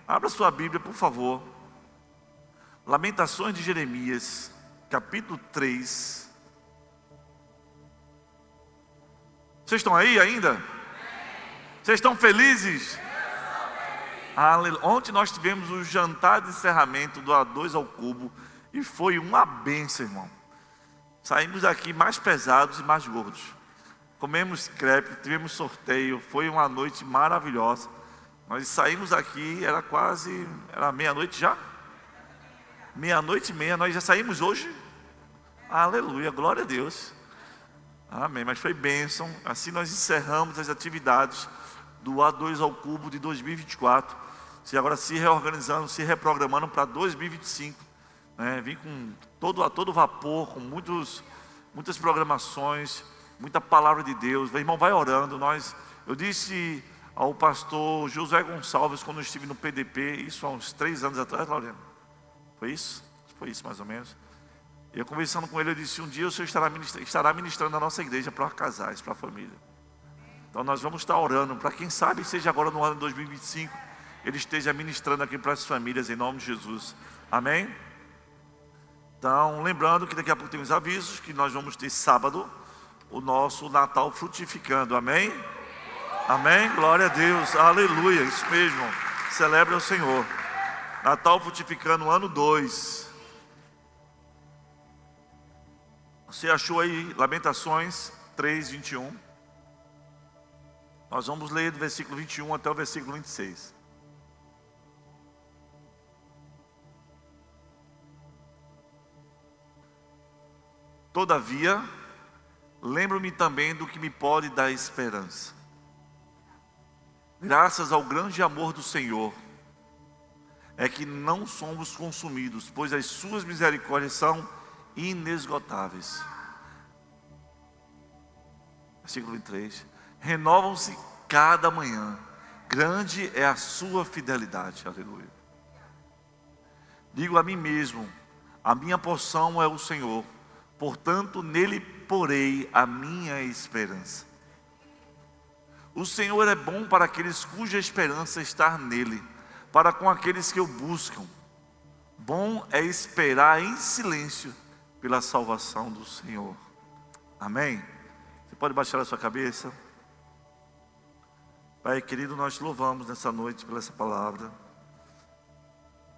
Abra sua Bíblia, por favor. Lamentações de Jeremias, capítulo 3. Vocês estão aí ainda? Vocês estão felizes? Ontem nós tivemos o jantar de encerramento do A2 ao Cubo e foi uma bênção, irmão. Saímos daqui mais pesados e mais gordos. Comemos crepe, tivemos sorteio, foi uma noite maravilhosa. Nós saímos aqui, era meia-noite já? Meia-noite e meia, nós já saímos hoje? Aleluia, glória a Deus. Amém, mas foi bênção. Assim nós encerramos as atividades do A2 ao Cubo de 2024. Agora se reorganizando, se reprogramando para 2025. Vim com todo vapor, com muitas programações, muita palavra de Deus. Irmão, vai orando. Eu disse ao pastor José Gonçalves, quando eu estive no PDP, isso há uns 3 anos atrás, Lorena. Foi isso? Foi isso mais ou menos. Eu conversando com ele, eu disse: um dia o Senhor estará ministrando na nossa igreja para casais, para a família. Então nós vamos estar orando, para quem sabe seja agora no ano de 2025, Ele esteja ministrando aqui para as famílias, em nome de Jesus. Amém? Então, lembrando que daqui a pouco tem os avisos, que nós vamos ter sábado o nosso Natal frutificando. Amém? Amém? Glória a Deus, aleluia, isso mesmo. Celebre ao Senhor. Natal frutificando, ano 2. Você achou aí Lamentações 3, 21? Nós vamos ler do versículo 21 até o versículo 26. Todavia, lembro-me também do que me pode dar esperança. Graças ao grande amor do Senhor, é que não somos consumidos, pois as suas misericórdias são inesgotáveis. Versículo 23. Renovam-se cada manhã, grande é a sua fidelidade. Aleluia. Digo a mim mesmo: a minha porção é o Senhor, portanto nele porei a minha esperança. O Senhor é bom para aqueles cuja esperança está nele, para com aqueles que o buscam. Bom é esperar em silêncio pela salvação do Senhor. Amém? Você pode baixar a sua cabeça? Pai querido, nós te louvamos nessa noite por essa palavra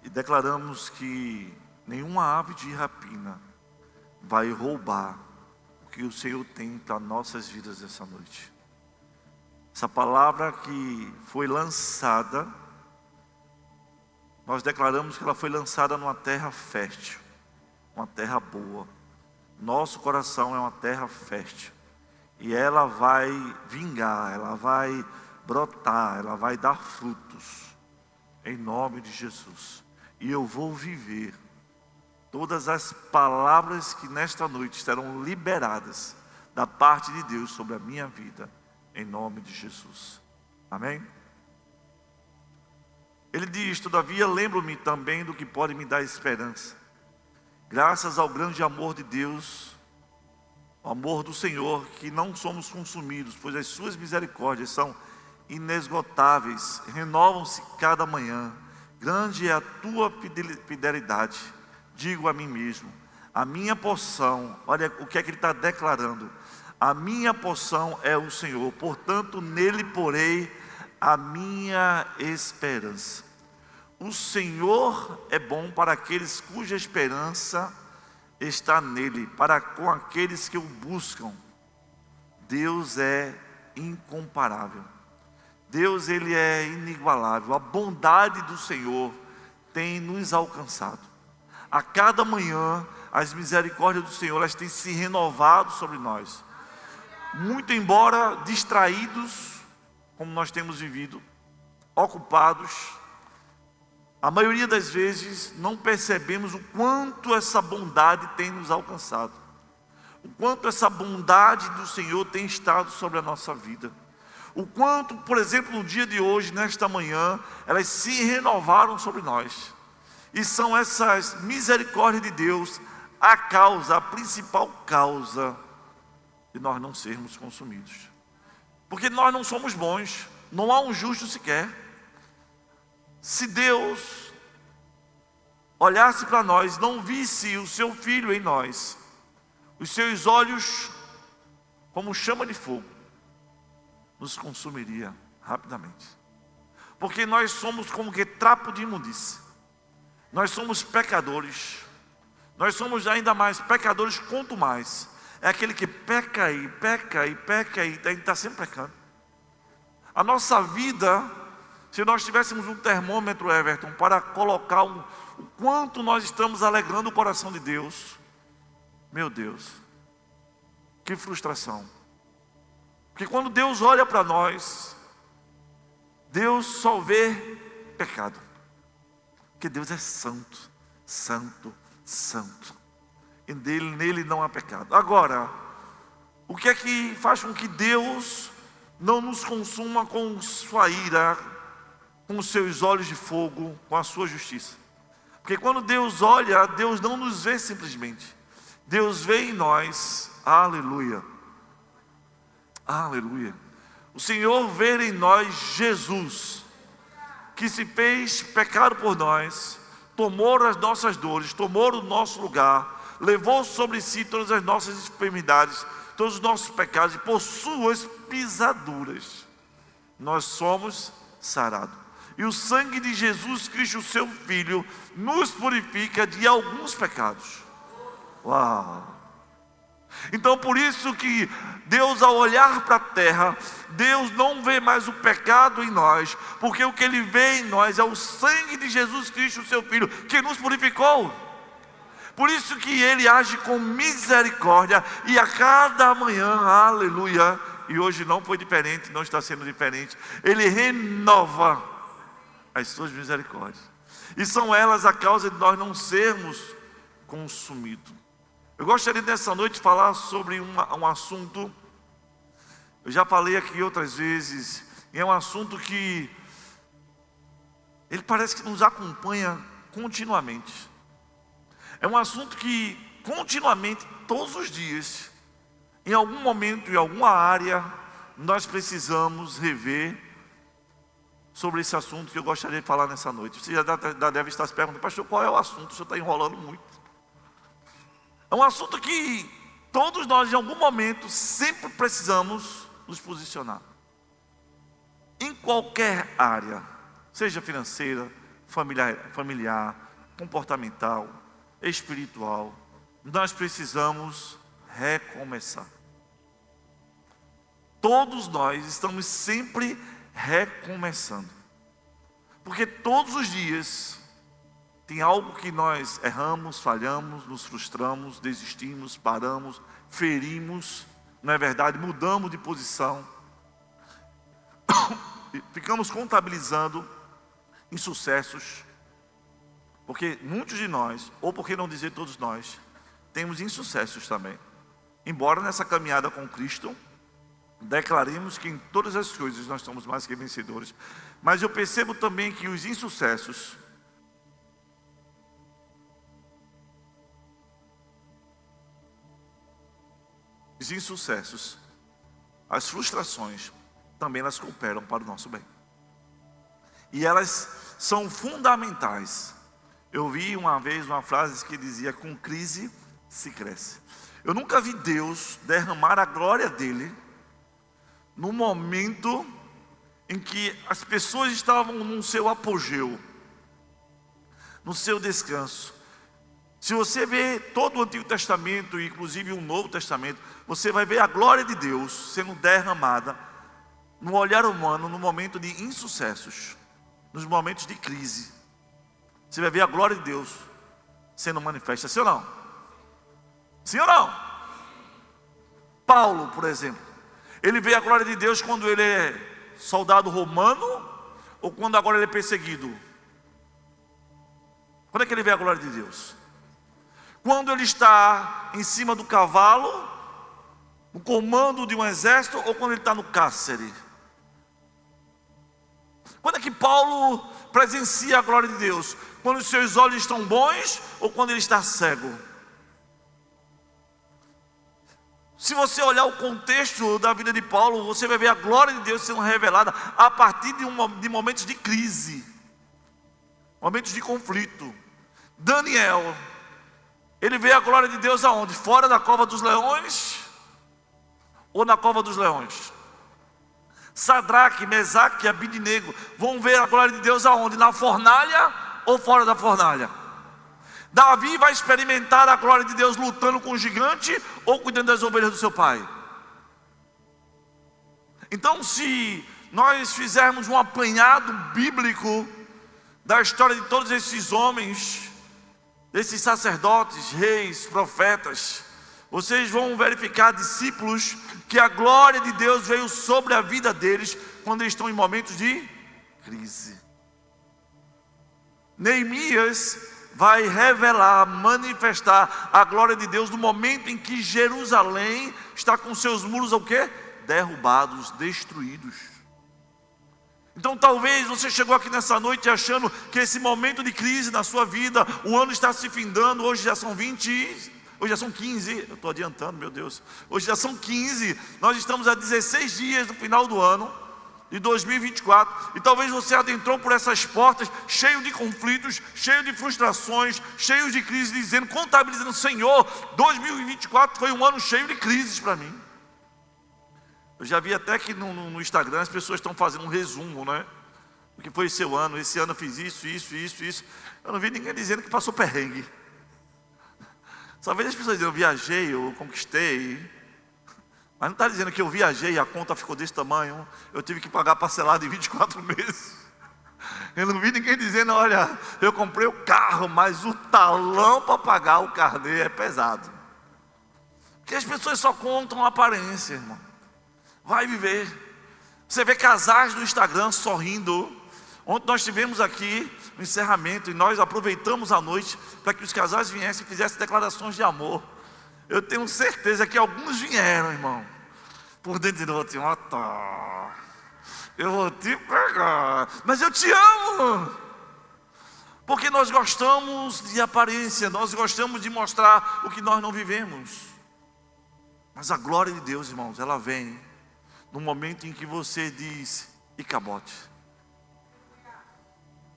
e declaramos que nenhuma ave de rapina vai roubar o que o Senhor tem para nossas vidas nessa noite. Essa palavra que foi lançada, nós declaramos que ela foi lançada numa terra fértil, uma terra boa. Nosso coração é uma terra fértil e ela vai vingar, ela vai brotar, ela vai dar frutos em nome de Jesus. E eu vou viver todas as palavras que nesta noite serão liberadas da parte de Deus sobre a minha vida, em nome de Jesus. Amém? Ele diz: todavia lembro-me também do que pode me dar esperança. Graças ao grande amor de Deus, o amor do Senhor, que não somos consumidos, pois as suas misericórdias são inesgotáveis, renovam-se cada manhã. Grande é a tua fidelidade. Digo a mim mesmo: a minha porção, olha o que é que ele está declarando: a minha porção é o Senhor, portanto nele porei a minha esperança. O Senhor é bom para aqueles cuja esperança está nele, para com aqueles que o buscam. Deus é incomparável. Deus, ele é inigualável. A bondade do Senhor tem nos alcançado. A cada manhã, as misericórdias do Senhor, elas têm se renovado sobre nós. Muito embora distraídos, como nós temos vivido, ocupados, a maioria das vezes não percebemos o quanto essa bondade tem nos alcançado. O quanto essa bondade do Senhor tem estado sobre a nossa vida. O quanto, por exemplo, no dia de hoje, nesta manhã, elas se renovaram sobre nós. E são essas misericórdias de Deus a principal causa de nós não sermos consumidos. Porque nós não somos bons, não há um justo sequer. Se Deus olhasse para nós, não visse o seu Filho em nós, os seus olhos como chama de fogo, nos consumiria rapidamente. Porque nós somos como que trapo de imundícia. Nós somos pecadores. Nós somos ainda mais pecadores quanto mais. É aquele que peca e peca e peca e está sempre pecando. A nossa vida, se nós tivéssemos um termômetro, Everton, para colocar o quanto nós estamos alegrando o coração de Deus, meu Deus, que frustração. Porque quando Deus olha para nós, Deus só vê pecado. Porque Deus é santo, santo, santo. E nele não há pecado. Agora, o que é que faz com que Deus não nos consuma com sua ira, com os seus olhos de fogo, com a sua justiça? Porque quando Deus olha, Deus não nos vê simplesmente. Deus vê em nós, aleluia, aleluia. O Senhor vê em nós Jesus, que se fez pecado por nós, tomou as nossas dores, tomou o nosso lugar, levou sobre si todas as nossas enfermidades, todos os nossos pecados, e por suas pisaduras nós somos sarados. E o sangue de Jesus Cristo, o seu Filho, nos purifica de alguns pecados. Uau! Então por isso que Deus, ao olhar para a terra, Deus não vê mais o pecado em nós, porque o que Ele vê em nós é o sangue de Jesus Cristo, o seu Filho, que nos purificou. Por isso que Ele age com misericórdia, e a cada manhã, aleluia, e hoje não foi diferente, não está sendo diferente, Ele renova as suas misericórdias, e são elas a causa de nós não sermos consumidos. Eu gostaria nessa noite de falar sobre um assunto, eu já falei aqui outras vezes, e é um assunto que ele parece que nos acompanha continuamente. É um assunto que continuamente, todos os dias, em algum momento, em alguma área, nós precisamos rever sobre esse assunto que eu gostaria de falar nessa noite. Você já deve estar se perguntando: pastor, qual é o assunto? O senhor está enrolando muito. É um assunto que todos nós, em algum momento, sempre precisamos nos posicionar. Em qualquer área, seja financeira, familiar, comportamental, espiritual, nós precisamos recomeçar. Todos nós estamos sempre recomeçando. Porque todos os dias tem algo que nós erramos, falhamos, nos frustramos, desistimos, paramos, ferimos, não é verdade? Mudamos de posição, ficamos contabilizando insucessos, porque muitos de nós, ou por que não dizer todos nós, temos insucessos também. Embora nessa caminhada com Cristo, declaremos que em todas as coisas nós somos mais que vencedores, mas eu percebo também que os insucessos, as frustrações, também elas cooperam para o nosso bem. E elas são fundamentais. Eu vi uma vez uma frase que dizia: com crise se cresce. Eu nunca vi Deus derramar a glória dele no momento em que as pessoas estavam no seu apogeu, no seu descanso. Se você vê todo o Antigo Testamento, e inclusive o Novo Testamento, você vai ver a glória de Deus sendo derramada no olhar humano, no momento de insucessos, nos momentos de crise. Você vai ver a glória de Deus sendo manifesta, sim ou não? Sim ou não? Paulo, por exemplo, ele vê a glória de Deus quando ele é soldado romano, ou quando agora ele é perseguido? Quando é que ele vê a glória de Deus? Quando ele está em cima do cavalo, no comando de um exército, ou quando ele está no cárcere? Quando é que Paulo presencia a glória de Deus? Quando os seus olhos estão bons, ou quando ele está cego? Se você olhar o contexto da vida de Paulo, você vai ver a glória de Deus sendo revelada a partir de momentos de crise. momentos de conflito. Daniel, ele vê a glória de Deus aonde? Fora da cova dos leões ou na cova dos leões? Sadraque, Mesaque e Abidnego vão ver a glória de Deus aonde? Na fornalha ou fora da fornalha? Davi vai experimentar a glória de Deus lutando com o gigante ou cuidando das ovelhas do seu pai? Então, se nós fizermos um apanhado bíblico da história de todos esses homens, desses sacerdotes, reis, profetas, vocês vão verificar discípulos que a glória de Deus veio sobre a vida deles quando eles estão em momentos de crise. Neemias vai revelar, manifestar a glória de Deus no momento em que Jerusalém está com seus muros o quê? Derrubados, destruídos. Então talvez você chegou aqui nessa noite achando que esse momento de crise na sua vida, o ano está se findando, hoje já são 20, hoje já são 15, eu estou adiantando, meu Deus, hoje já são 15, nós estamos a 16 dias do final do ano de 2024, e talvez você adentrou por essas portas, cheio de conflitos, cheio de frustrações, cheio de crises, dizendo, contabilizando, Senhor, 2024 foi um ano cheio de crises para mim. Eu já vi até que no Instagram as pessoas estão fazendo um resumo, né? O que foi seu ano, esse ano eu fiz isso. Eu não vi ninguém dizendo que passou perrengue. Só vejo as pessoas dizendo, eu viajei, eu conquistei. Mas não está dizendo que eu viajei e a conta ficou desse tamanho, eu tive que pagar parcelado em 24 meses. Eu não vi ninguém dizendo, olha, eu comprei o carro, mas o talão para pagar o carnê é pesado. Porque as pessoas só contam a aparência, irmão. Vai viver. Você vê casais no Instagram sorrindo. Ontem nós tivemos aqui o encerramento e nós aproveitamos a noite para que os casais viessem e fizessem declarações de amor. Eu tenho certeza que alguns vieram, irmão. Por dentro do outro, eu vou te pegar, mas eu te amo. Porque nós gostamos de aparência, nós gostamos de mostrar o que nós não vivemos. Mas a glória de Deus, irmãos, ela vem no momento em que você diz, e cabote.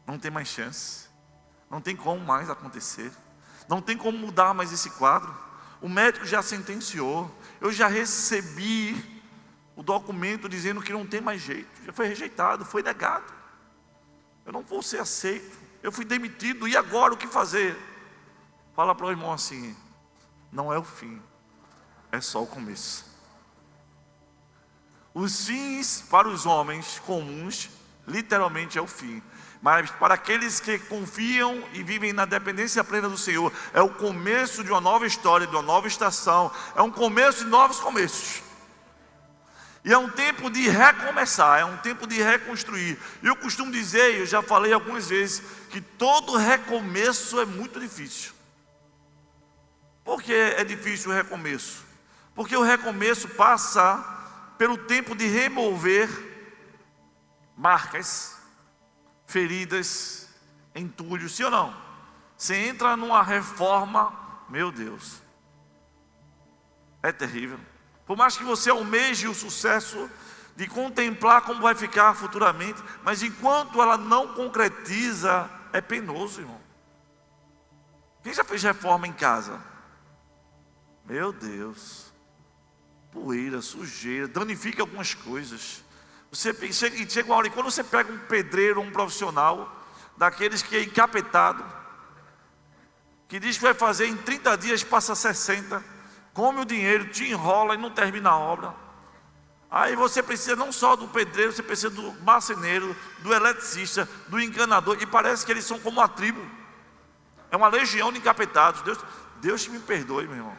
Não tem mais chance. Não tem como mais acontecer. Não tem como mudar mais esse quadro. O médico já sentenciou. Eu já recebi o documento dizendo que não tem mais jeito. Já foi rejeitado, foi negado. Eu não vou ser aceito. Eu fui demitido, e agora o que fazer? Fala para o irmão assim, não é o fim, é só o começo. Os fins para os homens comuns, literalmente é o fim. Mas para aqueles que confiam e vivem na dependência plena do Senhor, é o começo de uma nova história, de uma nova estação. É um começo de novos começos. E é um tempo de recomeçar, é um tempo de reconstruir. E eu costumo dizer, eu já falei algumas vezes, que todo recomeço é muito difícil. Por que é difícil o recomeço? Porque o recomeço passa pelo tempo de remover marcas, feridas, entulhos, sim ou não? Você entra numa reforma, meu Deus, é terrível. Por mais que você almeje o sucesso de contemplar como vai ficar futuramente, mas enquanto ela não concretiza, é penoso, irmão. Quem já fez reforma em casa? Meu Deus, poeira, sujeira, danifica algumas coisas. Você chega uma hora, e quando você pega um pedreiro, um profissional, daqueles que é encapetado, que diz que vai fazer em 30 dias, passa 60, come o dinheiro, te enrola e não termina a obra. Aí você precisa não só do pedreiro, você precisa do marceneiro, do eletricista, do encanador, e parece que eles são como uma tribo. É uma legião de encapetados. Deus me perdoe, meu irmão.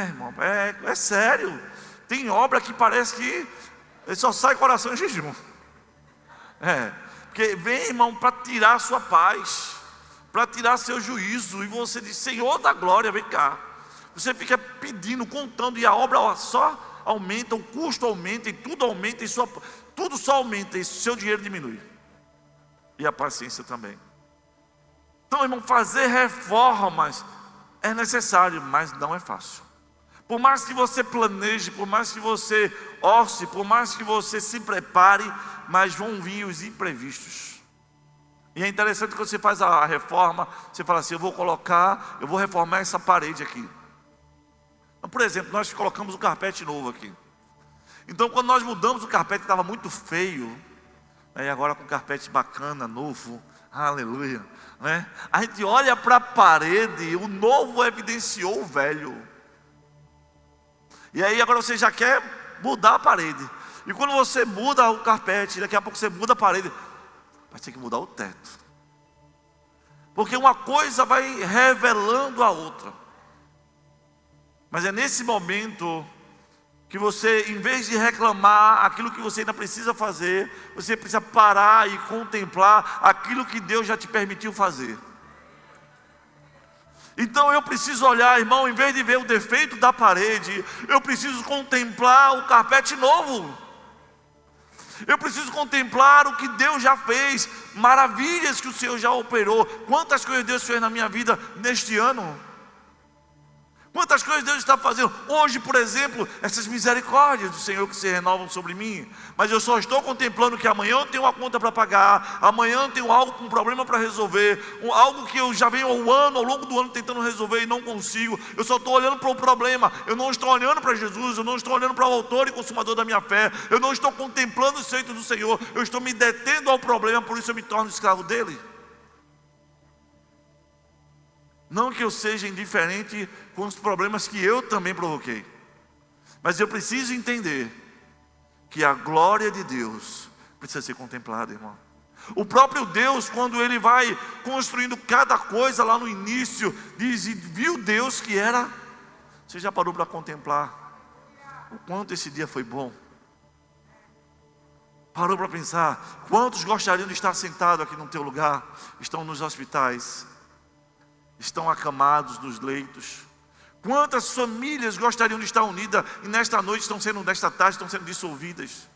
Irmão, é sério. Tem obra que parece que ele só sai coração em jejum. Porque vem, irmão, para tirar a sua paz, para tirar seu juízo. E você diz, Senhor da glória, vem cá. Você fica pedindo, contando, e a obra só aumenta, o custo aumenta, e tudo aumenta, tudo só aumenta, e seu dinheiro diminui. E a paciência também. Então, irmão, fazer reformas é necessário, mas não é fácil. Por mais que você planeje, por mais que você orce, por mais que você se prepare, mas vão vir os imprevistos. E é interessante que você faz a reforma, você fala assim, eu vou reformar essa parede aqui. Então, por exemplo, nós colocamos um carpete novo aqui. Então quando nós mudamos o carpete, estava muito feio, e agora com carpete bacana, novo, aleluia, né? A gente olha para a parede, o novo evidenciou o velho. E aí agora você já quer mudar a parede. E quando você muda o carpete, daqui a pouco você muda a parede, vai ter que mudar o teto. Porque uma coisa vai revelando a outra. Mas é nesse momento que você, em vez de reclamar aquilo que você ainda precisa fazer, você precisa parar e contemplar aquilo que Deus já te permitiu fazer. Então eu preciso olhar, irmão, em vez de ver o defeito da parede, eu preciso contemplar o carpete novo. Eu preciso contemplar o que Deus já fez, maravilhas que o Senhor já operou. Quantas coisas Deus fez na minha vida neste ano? Quantas coisas Deus está fazendo hoje, por exemplo, essas misericórdias do Senhor que se renovam sobre mim. Mas eu só estou contemplando que amanhã eu tenho uma conta para pagar, amanhã eu tenho um problema para resolver, algo que eu já venho ao longo do ano tentando resolver e não consigo. Eu só estou olhando para o problema, eu não estou olhando para Jesus, eu não estou olhando para o autor e consumador da minha fé, eu não estou contemplando os feitos do Senhor, eu estou me detendo ao problema, por isso eu me torno escravo dele. Não que eu seja indiferente com os problemas que eu também provoquei, mas eu preciso entender que a glória de Deus precisa ser contemplada, irmão. O próprio Deus, quando Ele vai construindo cada coisa lá no início, diz, e viu Deus que era... Você já parou para contemplar o quanto esse dia foi bom? Parou para pensar, quantos gostariam de estar sentados aqui no teu lugar? Estão nos hospitais, estão acamados nos leitos. Quantas famílias gostariam de estar unidas e nesta noite nesta tarde estão sendo dissolvidas?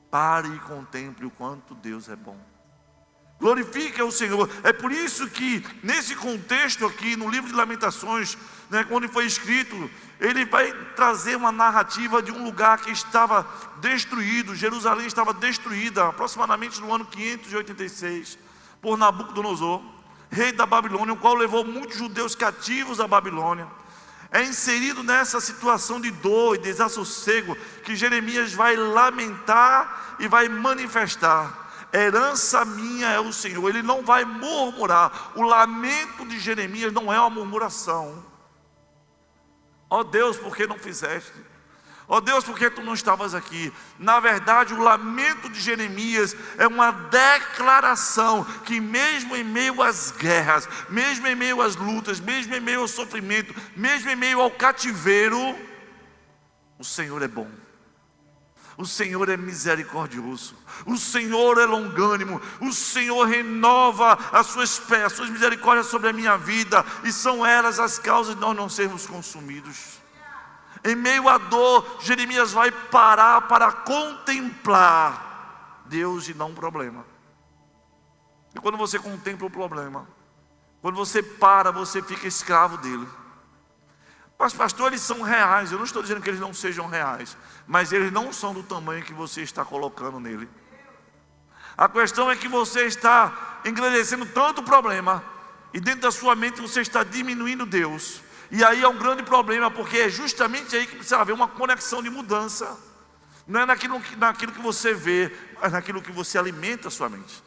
Pare e contemple o quanto Deus é bom. Glorifique o Senhor. É por isso que nesse contexto aqui, no livro de Lamentações, quando foi escrito, ele vai trazer uma narrativa de um lugar que estava destruído. Jerusalém estava destruída aproximadamente no ano 586 por Nabucodonosor, rei da Babilônia, o qual levou muitos judeus cativos à Babilônia. É inserido nessa situação de dor e desassossego que Jeremias vai lamentar e vai manifestar. Herança minha é o Senhor. Ele não vai murmurar. O lamento de Jeremias não é uma murmuração. Ó Deus, por que não fizeste? Ó Deus, por que tu não estavas aqui? Na verdade, o lamento de Jeremias é uma declaração que mesmo em meio às guerras, mesmo em meio às lutas, mesmo em meio ao sofrimento, mesmo em meio ao cativeiro, o Senhor é bom. O Senhor é misericordioso, o Senhor é longânimo, o Senhor renova as suas misericórdias sobre a minha vida, e são elas as causas de nós não sermos consumidos. Em meio à dor, Jeremias vai parar para contemplar Deus e não o problema. E quando você contempla o problema, quando você para, você fica escravo dele. Mas pastor, eles são reais. Eu não estou dizendo que eles não sejam reais, mas eles não são do tamanho que você está colocando nele. A questão é que você está engrandecendo tanto o problema, e dentro da sua mente você está diminuindo Deus. E aí é um grande problema, porque é justamente aí que precisa haver uma conexão de mudança. Não é naquilo que você vê, mas naquilo que você alimenta a sua mente.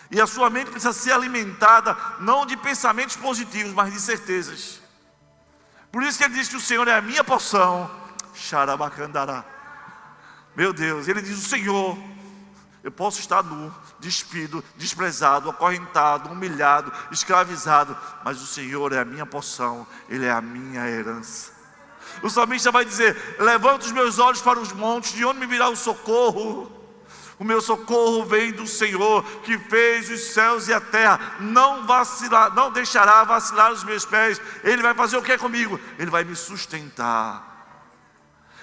E a sua mente precisa ser alimentada não de pensamentos positivos, mas de certezas. Por isso que ele diz que o Senhor é a minha porção. Xarabacandará. Meu Deus, ele diz: o Senhor, eu posso estar nu, despido, desprezado, acorrentado, humilhado, escravizado, mas o Senhor é a minha porção, Ele é a minha herança. O salmista vai dizer: levanto os meus olhos para os montes, de onde me virá o socorro? O meu socorro vem do Senhor, que fez os céus e a terra. Não deixará vacilar os meus pés. Ele vai fazer o que comigo? Ele vai me sustentar.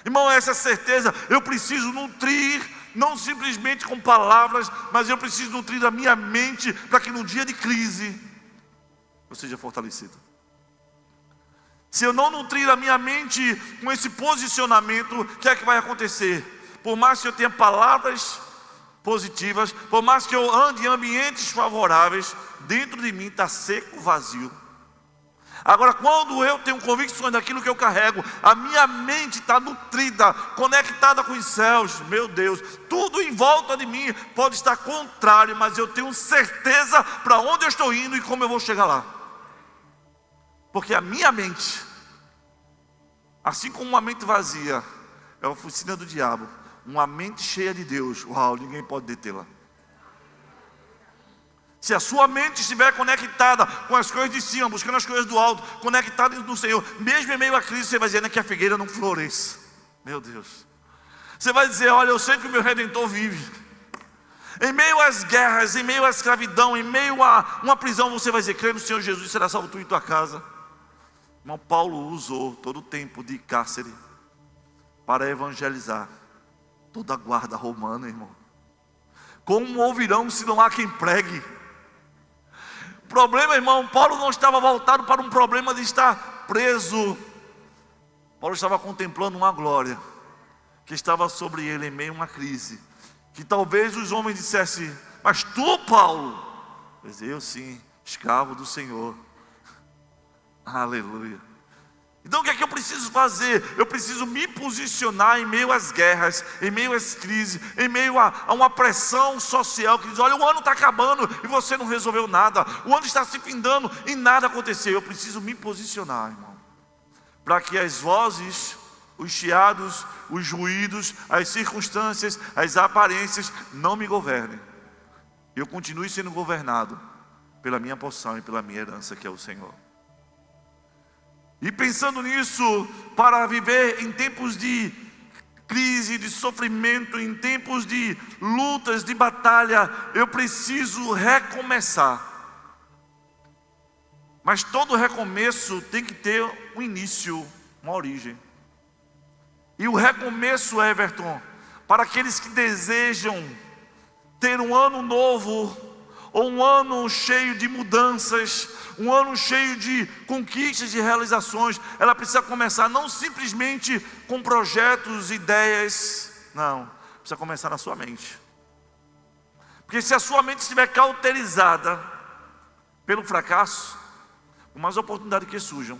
Irmão, essa certeza eu preciso nutrir, não simplesmente com palavras, mas eu preciso nutrir a minha mente, para que no dia de crise eu seja fortalecido. Se eu não nutrir a minha mente com esse posicionamento, o que é que vai acontecer? Por mais que eu tenha palavras positivas, por mais que eu ande em ambientes favoráveis, dentro de mim está seco, vazio. Agora, quando eu tenho convicções daquilo que eu carrego, a minha mente está nutrida, conectada com os céus, meu Deus, tudo em volta de mim pode estar contrário, mas eu tenho certeza para onde eu estou indo e como eu vou chegar lá. Porque a minha mente, assim como uma mente vazia, é a oficina do diabo. Uma mente cheia de Deus, uau, ninguém pode detê-la. Se a sua mente estiver conectada com as coisas de cima, buscando as coisas do alto, conectada no Senhor, mesmo em meio à crise, você vai dizer que a figueira não floresça. Meu Deus. Você vai dizer, olha, eu sei que o meu Redentor vive. Em meio às guerras, em meio à escravidão, em meio a uma prisão, você vai dizer, crê no Senhor Jesus, será salvo tu e tua casa. Irmão, Paulo usou todo o tempo de cárcere para evangelizar toda a guarda romana, irmão. Como ouvirão se não há quem pregue? O problema, irmão, Paulo não estava voltado para um problema de estar preso. Paulo estava contemplando uma glória que estava sobre ele em meio a uma crise. Que talvez os homens dissessem, mas tu, Paulo? Pois eu sim, escravo do Senhor. Aleluia. Então o que é que eu preciso fazer? Eu preciso me posicionar em meio às guerras, em meio às crises, em meio a uma pressão social que diz, olha, o ano está acabando e você não resolveu nada, o ano está se findando e nada aconteceu. Eu preciso me posicionar, irmão, para que as vozes, os chiados, os ruídos, as circunstâncias, as aparências não me governem. Eu continue sendo governado pela minha porção e pela minha herança, que é o Senhor. E pensando nisso, para viver em tempos de crise, de sofrimento, em tempos de lutas, de batalha, eu preciso recomeçar. Mas todo recomeço tem que ter um início, uma origem. E o recomeço, Everton, para aqueles que desejam ter um ano novo, ou um ano cheio de mudanças, um ano cheio de conquistas e realizações, ela precisa começar não simplesmente com projetos, ideias, não, precisa começar na sua mente. Porque se a sua mente estiver cauterizada pelo fracasso, por mais oportunidades que surjam,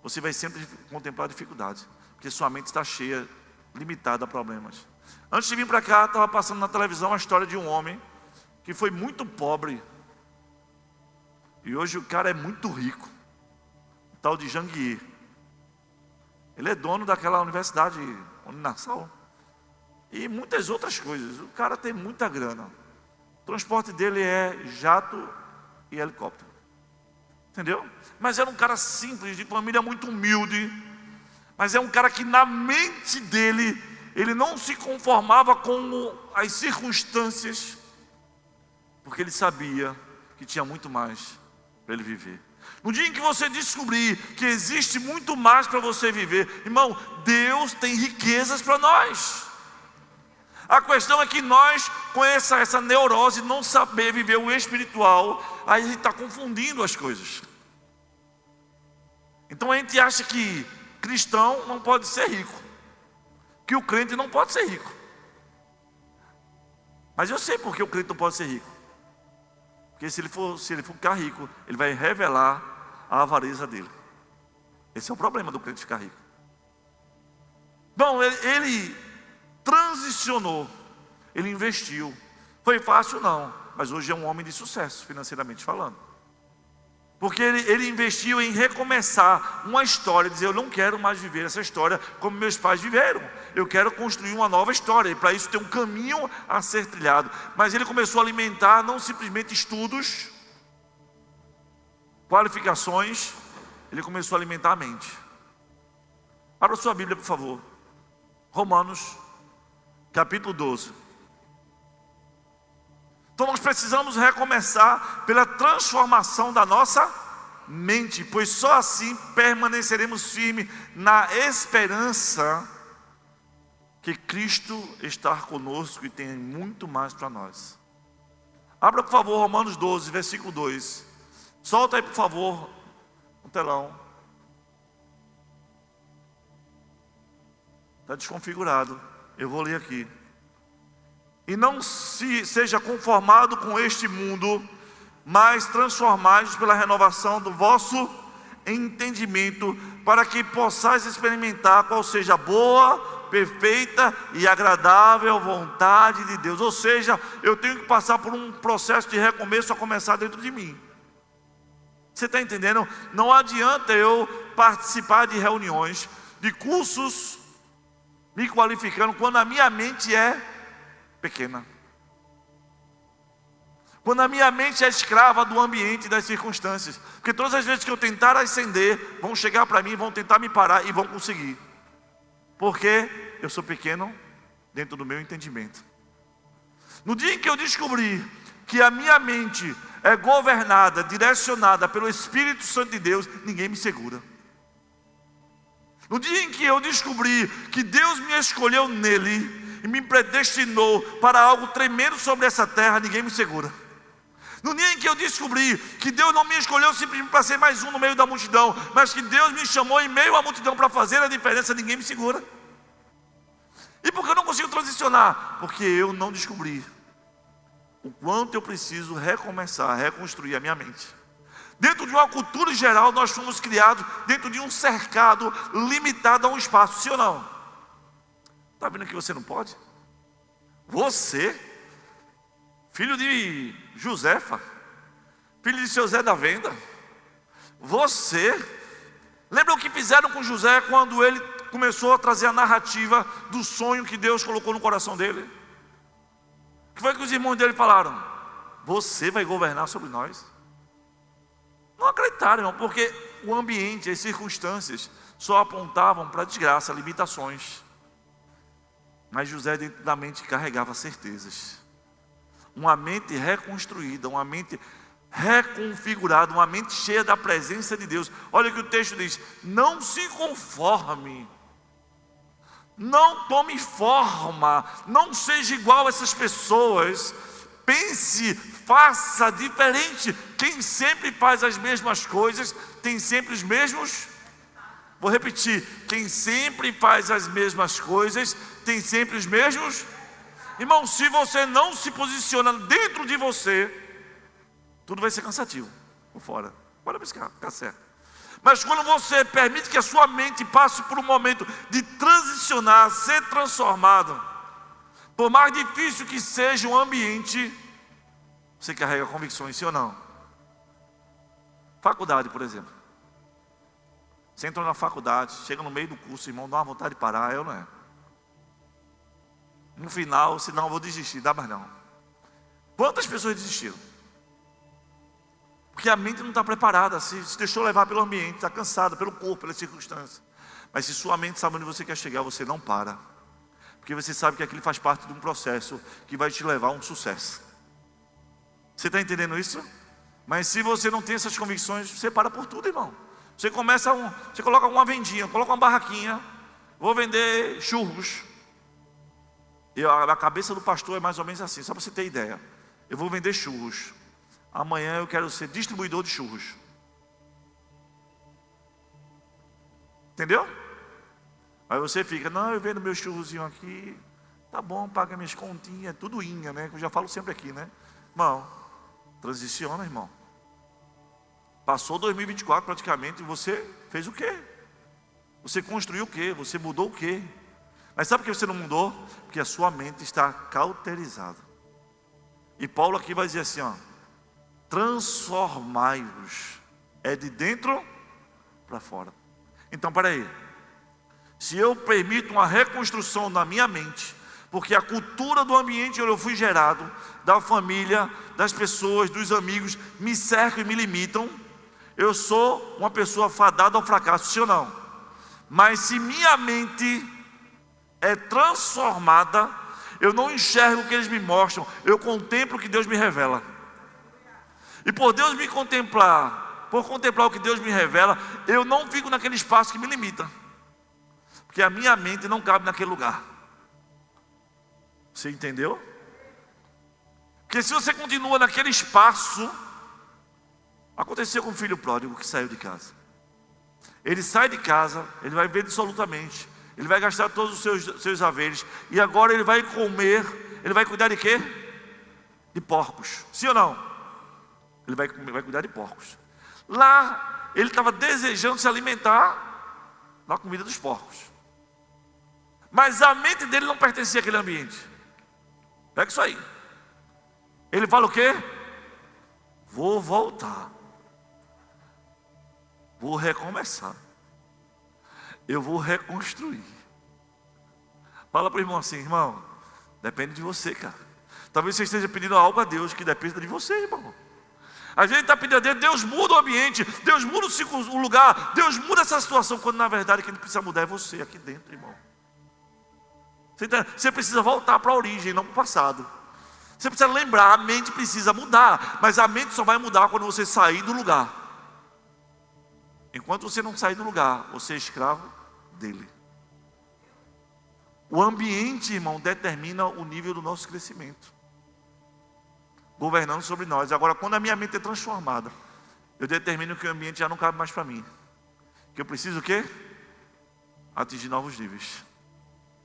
você vai sempre contemplar dificuldades, porque sua mente está cheia, limitada a problemas. Antes de vir para cá, estava passando na televisão a história de um homem que foi muito pobre, e hoje o cara é muito rico, o tal de Janguier. Ele é dono daquela universidade, Uninasal, e muitas outras coisas. O cara tem muita grana, o transporte dele é jato e helicóptero, entendeu? Mas era um cara simples, de família muito humilde, mas é um cara que na mente dele, ele não se conformava com as circunstâncias, porque ele sabia que tinha muito mais para ele viver. No dia em que você descobrir que existe muito mais para você viver, irmão, Deus tem riquezas para nós. A questão é que nós, com essa neurose, não saber viver o espiritual, aí a gente está confundindo as coisas. Então a gente acha que cristão não pode ser rico, que o crente não pode ser rico. Mas eu sei porque o crente não pode ser rico. Porque se ele for ficar rico, ele vai revelar a avareza dele. Esse é o problema do crente ficar rico. Bom, ele transicionou, ele investiu. Foi fácil? Não, mas hoje é um homem de sucesso, financeiramente falando. Porque ele investiu em recomeçar uma história, dizer, eu não quero mais viver essa história como meus pais viveram. Eu quero construir uma nova história, e para isso tem um caminho a ser trilhado. Mas ele começou a alimentar não simplesmente estudos, qualificações, ele começou a alimentar a mente. Abra sua Bíblia, por favor. Romanos, capítulo 12. Então nós precisamos recomeçar pela transformação da nossa mente, pois só assim permaneceremos firmes na esperança que Cristo está conosco e tem muito mais para nós. Abra, por favor, Romanos 12, versículo 2. Solta aí, por favor, o telão. Está desconfigurado. Eu vou ler aqui. E não seja conformado com este mundo, mas transformados pela renovação do vosso entendimento, para que possais experimentar qual seja a boa, perfeita e agradável vontade de Deus. Ou seja, eu tenho que passar por um processo de recomeço a começar dentro de mim. Você está entendendo? Não adianta eu participar de reuniões, de cursos, me qualificando, quando a minha mente é pequena. Quando a minha mente é escrava do ambiente e das circunstâncias. Porque todas as vezes que eu tentar ascender, vão chegar para mim, vão tentar me parar e vão conseguir. Porque eu sou pequeno dentro do meu entendimento. No dia em que eu descobri que a minha mente é governada, direcionada pelo Espírito Santo de Deus, ninguém me segura. No dia em que eu descobri que Deus me escolheu nele e me predestinou para algo tremendo sobre essa terra, ninguém me segura. No dia em que eu descobri que Deus não me escolheu simplesmente para ser mais um no meio da multidão, mas que Deus me chamou em meio à multidão para fazer a diferença, ninguém me segura. E por que eu não consigo transicionar? Porque eu não descobri o quanto eu preciso recomeçar, reconstruir a minha mente. Dentro de uma cultura geral, nós fomos criados dentro de um cercado limitado a um espaço, sim ou não? Está vendo que você não pode? Você, filho de Josefa, filho de seu Zé da Venda, você, lembra o que fizeram com José quando ele começou a trazer a narrativa do sonho que Deus colocou no coração dele? O que foi que os irmãos dele falaram? Você vai governar sobre nós. Não acreditaram, irmão, porque o ambiente, as circunstâncias só apontavam para a desgraça, limitações. Mas José dentro da mente carregava certezas. Uma mente reconstruída, uma mente reconfigurada, uma mente cheia da presença de Deus. Olha o que o texto diz: não se conforme, não tome forma, não seja igual a essas pessoas. Pense, faça diferente. Quem sempre faz as mesmas coisas tem sempre os mesmos. Vou repetir: quem sempre faz as mesmas coisas tem sempre os mesmos. Irmão, se você não se posiciona dentro de você, tudo vai ser cansativo por fora. Bora buscar, ficar certo. Mas quando você permite que a sua mente passe por um momento de transicionar, ser transformado, por mais difícil que seja o ambiente, você carrega convicções, sim ou não? Faculdade, por exemplo. Você entrou na faculdade, chega no meio do curso, irmão, dá uma vontade de parar, eu não é? No final, se não, eu vou desistir, dá mais não. Quantas pessoas desistiram? Porque a mente não está preparada, se deixou levar pelo ambiente, está cansada, pelo corpo, pelas circunstâncias. Mas se sua mente sabe onde você quer chegar, você não para. Porque você sabe que aquilo faz parte de um processo que vai te levar a um sucesso. Você está entendendo isso? Mas se você não tem essas convicções, você para por tudo, irmão. Você coloca uma vendinha, coloca uma barraquinha, vou vender churros. E a cabeça do pastor é mais ou menos assim, só para você ter ideia. Eu vou vender churros. Amanhã eu quero ser distribuidor de churros. Entendeu? Aí você fica, não, eu vendo meu churrozinho aqui, tá bom, paga minhas continhas, tudo inha, né? Que eu já falo sempre aqui, né? Irmão, transiciona, irmão. Passou 2024 praticamente e você fez o quê? Você construiu o quê? Você mudou o quê? Mas sabe por que você não mudou? Porque a sua mente está cauterizada. E Paulo aqui vai dizer assim, ó: transformai-vos, é de dentro para fora. Então, peraí, se eu permito uma reconstrução na minha mente, porque a cultura do ambiente onde eu fui gerado, da família, das pessoas, dos amigos, me cercam e me limitam, eu sou uma pessoa fadada ao fracasso, sim ou não? Mas se minha mente é transformada, eu não enxergo o que eles me mostram, eu contemplo o que Deus me revela. E por Deus me contemplar, por contemplar o que Deus me revela, eu não fico naquele espaço que me limita, porque a minha mente não cabe naquele lugar. Você entendeu? Porque se você continua naquele espaço, aconteceu com o filho pródigo que saiu de casa. Ele sai de casa, ele vai ver dissolutamente, ele vai gastar todos os seus haveres, e agora ele vai comer ele vai cuidar de quê? De porcos, sim ou não? Ele vai cuidar de porcos. Lá, ele estava desejando se alimentar da comida dos porcos. Mas a mente dele não pertencia àquele ambiente. Pega isso aí. Ele fala o quê? Vou voltar. Vou recomeçar. Eu vou reconstruir. Fala para o irmão assim, irmão, depende de você, cara. Talvez você esteja pedindo algo a Deus que dependa de você, irmão. Às vezes está pedindo a Deus, Deus muda o ambiente, Deus muda o lugar, Deus muda essa situação, quando na verdade quem precisa mudar é você aqui dentro, irmão. Você precisa voltar para a origem, não para o passado. Você precisa lembrar, a mente precisa mudar, mas a mente só vai mudar quando você sair do lugar. Enquanto você não sair do lugar, você é escravo dele. O ambiente, irmão, determina o nível do nosso crescimento, governando sobre nós. Agora, quando a minha mente é transformada, eu determino que o ambiente já não cabe mais para mim. Que eu preciso o quê? Atingir novos níveis.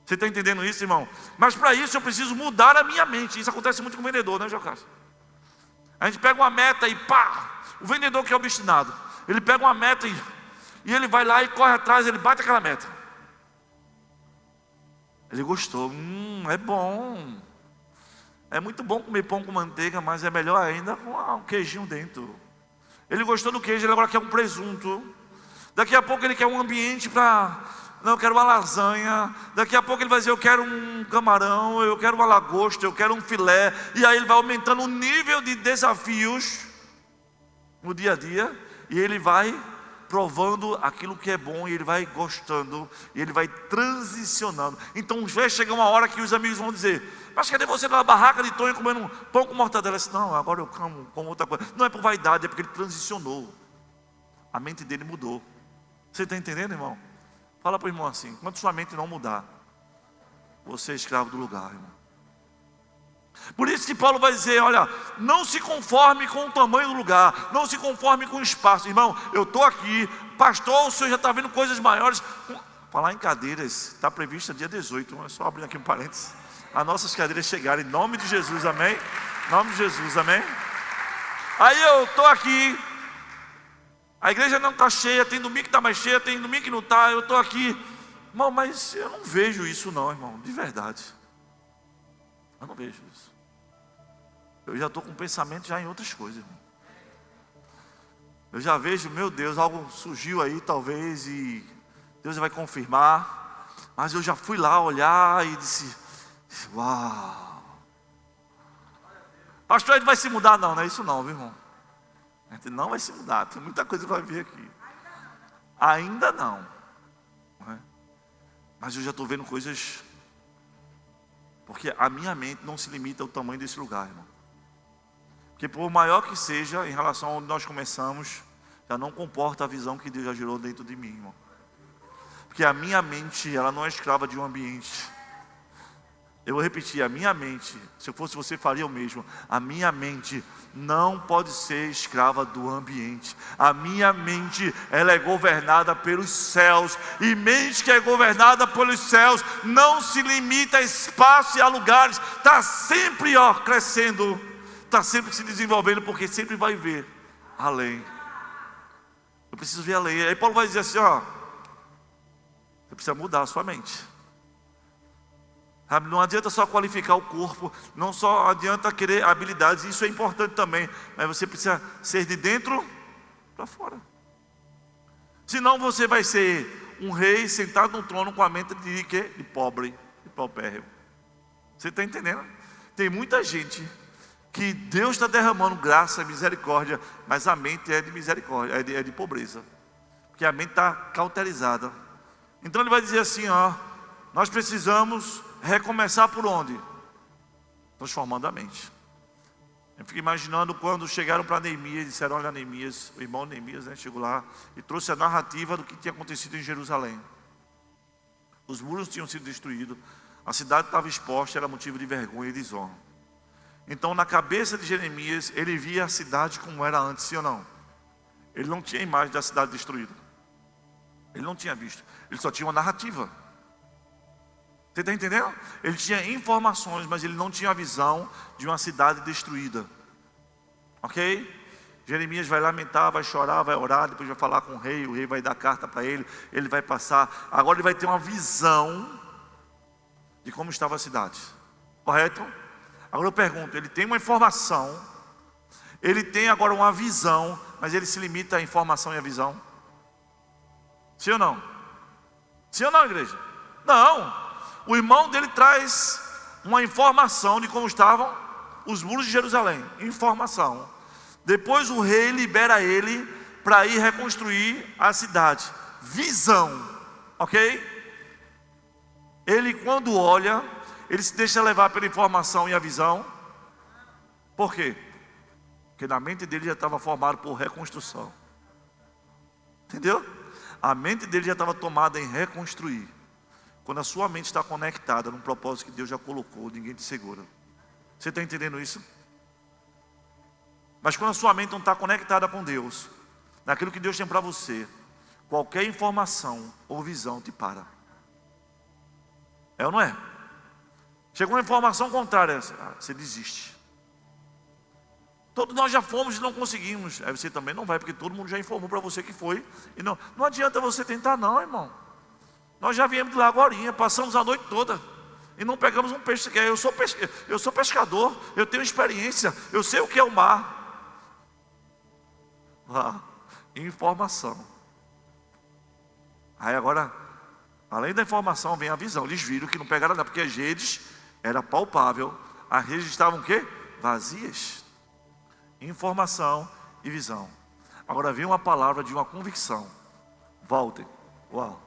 Você está entendendo isso, irmão? Mas para isso eu preciso mudar a minha mente. Isso acontece muito com o vendedor, né, Jocásio? A gente pega uma meta e pá! O vendedor que é obstinado, ele pega uma meta e ele vai lá e corre atrás, ele bate aquela meta. Ele gostou, é bom. É muito bom comer pão com manteiga, mas é melhor ainda com um queijinho dentro. Ele gostou do queijo, ele agora quer um presunto. Daqui a pouco ele quer um ambiente para... Não, eu quero uma lasanha. Daqui a pouco ele vai dizer, eu quero um camarão, eu quero uma lagosta, eu quero um filé. E aí ele vai aumentando o nível de desafios no dia a dia. E ele vai provando aquilo que é bom, e ele vai gostando, e ele vai transicionando. Então vai chegar uma hora que os amigos vão dizer, mas cadê você na barraca de Tonho comendo um pão com mortadela? Disse, não, agora eu como outra coisa. Não é por vaidade, é porque ele transicionou. A mente dele mudou. Você está entendendo, irmão? Fala para o irmão assim, quando sua mente não mudar, você é escravo do lugar, irmão. Por isso que Paulo vai dizer, olha, não se conforme com o tamanho do lugar, não se conforme com o espaço. Irmão, eu estou aqui, pastor, o senhor já está vendo coisas maiores. Falar em cadeiras, está prevista dia 18, só abrir aqui um parênteses. As nossas cadeiras chegaram, em nome de Jesus, amém? Em nome de Jesus, amém? Aí eu estou aqui, a igreja não está cheia, tem domingo que está mais cheia, tem domingo que não está, eu estou aqui. Irmão, mas eu não vejo isso não, irmão, de verdade. Eu não vejo isso. Eu já estou com pensamento já em outras coisas, irmão. Eu já vejo, meu Deus, algo surgiu aí talvez e Deus vai confirmar. Mas eu já fui lá olhar e disse, uau. Pastor, ele vai se mudar? Não, não é isso não, viu, irmão? A gente não vai se mudar, tem muita coisa que vai vir aqui. Ainda não. Mas eu já estou vendo coisas... Porque a minha mente não se limita ao tamanho desse lugar, irmão. Porque por maior que seja, em relação a onde nós começamos, já não comporta a visão que Deus já gerou dentro de mim, irmão. Porque a minha mente, ela não é escrava de um ambiente. Eu vou repetir, a minha mente, se eu fosse você faria o mesmo. A minha mente não pode ser escrava do ambiente. A minha mente, ela é governada pelos céus. E mente que é governada pelos céus não se limita a espaço e a lugares. Está sempre crescendo, está sempre se desenvolvendo, porque sempre vai ver além. Eu preciso ver além. Aí Paulo vai dizer assim, você precisa mudar a sua mente. Não adianta só qualificar o corpo, não só adianta querer habilidades, isso é importante também, mas você precisa ser de dentro para fora. Senão você vai ser um rei sentado no trono com a mente de quê? De pobre, de paupérrimo. Você está entendendo? Tem muita gente que Deus está derramando graça e misericórdia, mas a mente é de misericórdia, é de pobreza, porque a mente está cauterizada. Então ele vai dizer assim, nós precisamos recomeçar por onde? Transformando a mente. Eu fico imaginando quando chegaram para Neemias, disseram, olha Neemias, o irmão Neemias, chegou lá e trouxe a narrativa do que tinha acontecido em Jerusalém. Os muros tinham sido destruídos, a cidade estava exposta, era motivo de vergonha e desonra. Então na cabeça de Jeremias, ele via a cidade como era antes, sim ou não? Ele não tinha a imagem da cidade destruída. Ele não tinha visto, ele só tinha uma narrativa. Você está entendendo? Ele tinha informações, mas ele não tinha a visão de uma cidade destruída. Ok? Jeremias vai lamentar, vai chorar, vai orar, depois vai falar com o rei vai dar carta para ele, ele vai passar. Agora ele vai ter uma visão de como estava a cidade. Correto? Agora eu pergunto, ele tem uma informação, ele tem agora uma visão, mas ele se limita à informação e à visão? Sim ou não? Sim ou não, igreja? Não. O irmão dele traz uma informação de como estavam os muros de Jerusalém. Informação. Depois o rei libera ele para ir reconstruir a cidade. Visão. Ok? Ele, quando olha, ele se deixa levar pela informação e a visão. Por quê? Porque na mente dele já estava formado por reconstrução. Entendeu? A mente dele já estava tomada em reconstruir. Quando a sua mente está conectada num propósito que Deus já colocou, ninguém te segura. Você está entendendo isso? Mas quando a sua mente não está conectada com Deus, naquilo que Deus tem para você, qualquer informação ou visão te para. É ou não é? Chegou uma informação contrária, você desiste. Todos nós já fomos e não conseguimos. Aí você também não vai, porque todo mundo já informou para você que foi. E não adianta você tentar não, irmão. Nós já viemos de lá agorinha, passamos a noite toda e não pegamos um peixe sequer. Eu sou pescador, eu tenho experiência, eu sei o que é o mar. Informação. Aí agora, além da informação, vem a visão. Eles viram que não pegaram nada, porque as redes era palpável. As redes estavam o quê? Vazias. Informação e visão. Agora vem uma palavra de uma convicção. Voltem. Uau.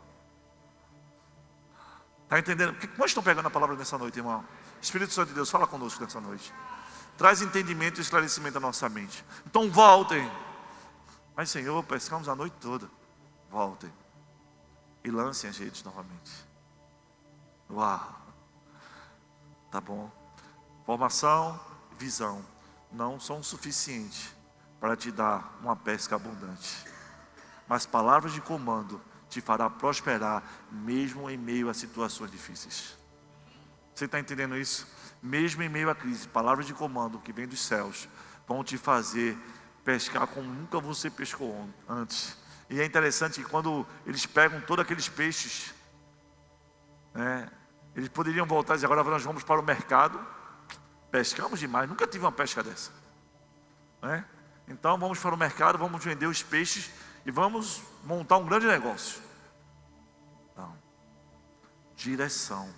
Está entendendo? Quantos estão pegando a palavra nessa noite, irmão? Espírito Santo de Deus, fala conosco nessa noite. Traz entendimento e esclarecimento à nossa mente. Então voltem. Mas Senhor, pescamos a noite toda. Voltem. E lancem as redes novamente. Uau. Tá bom. Formação, visão não são suficientes para te dar uma pesca abundante. Mas palavras de comando te fará prosperar mesmo em meio a situações difíceis. Você está entendendo isso? Mesmo em meio à crise, palavras de comando que vêm dos céus vão te fazer pescar como nunca você pescou antes. E é interessante que quando eles pegam todos aqueles peixes, eles poderiam voltar e dizer, agora nós vamos para o mercado. Pescamos demais, nunca tive uma pesca dessa. Então vamos para o mercado, vamos vender os peixes e vamos montar um grande negócio. Não. Direção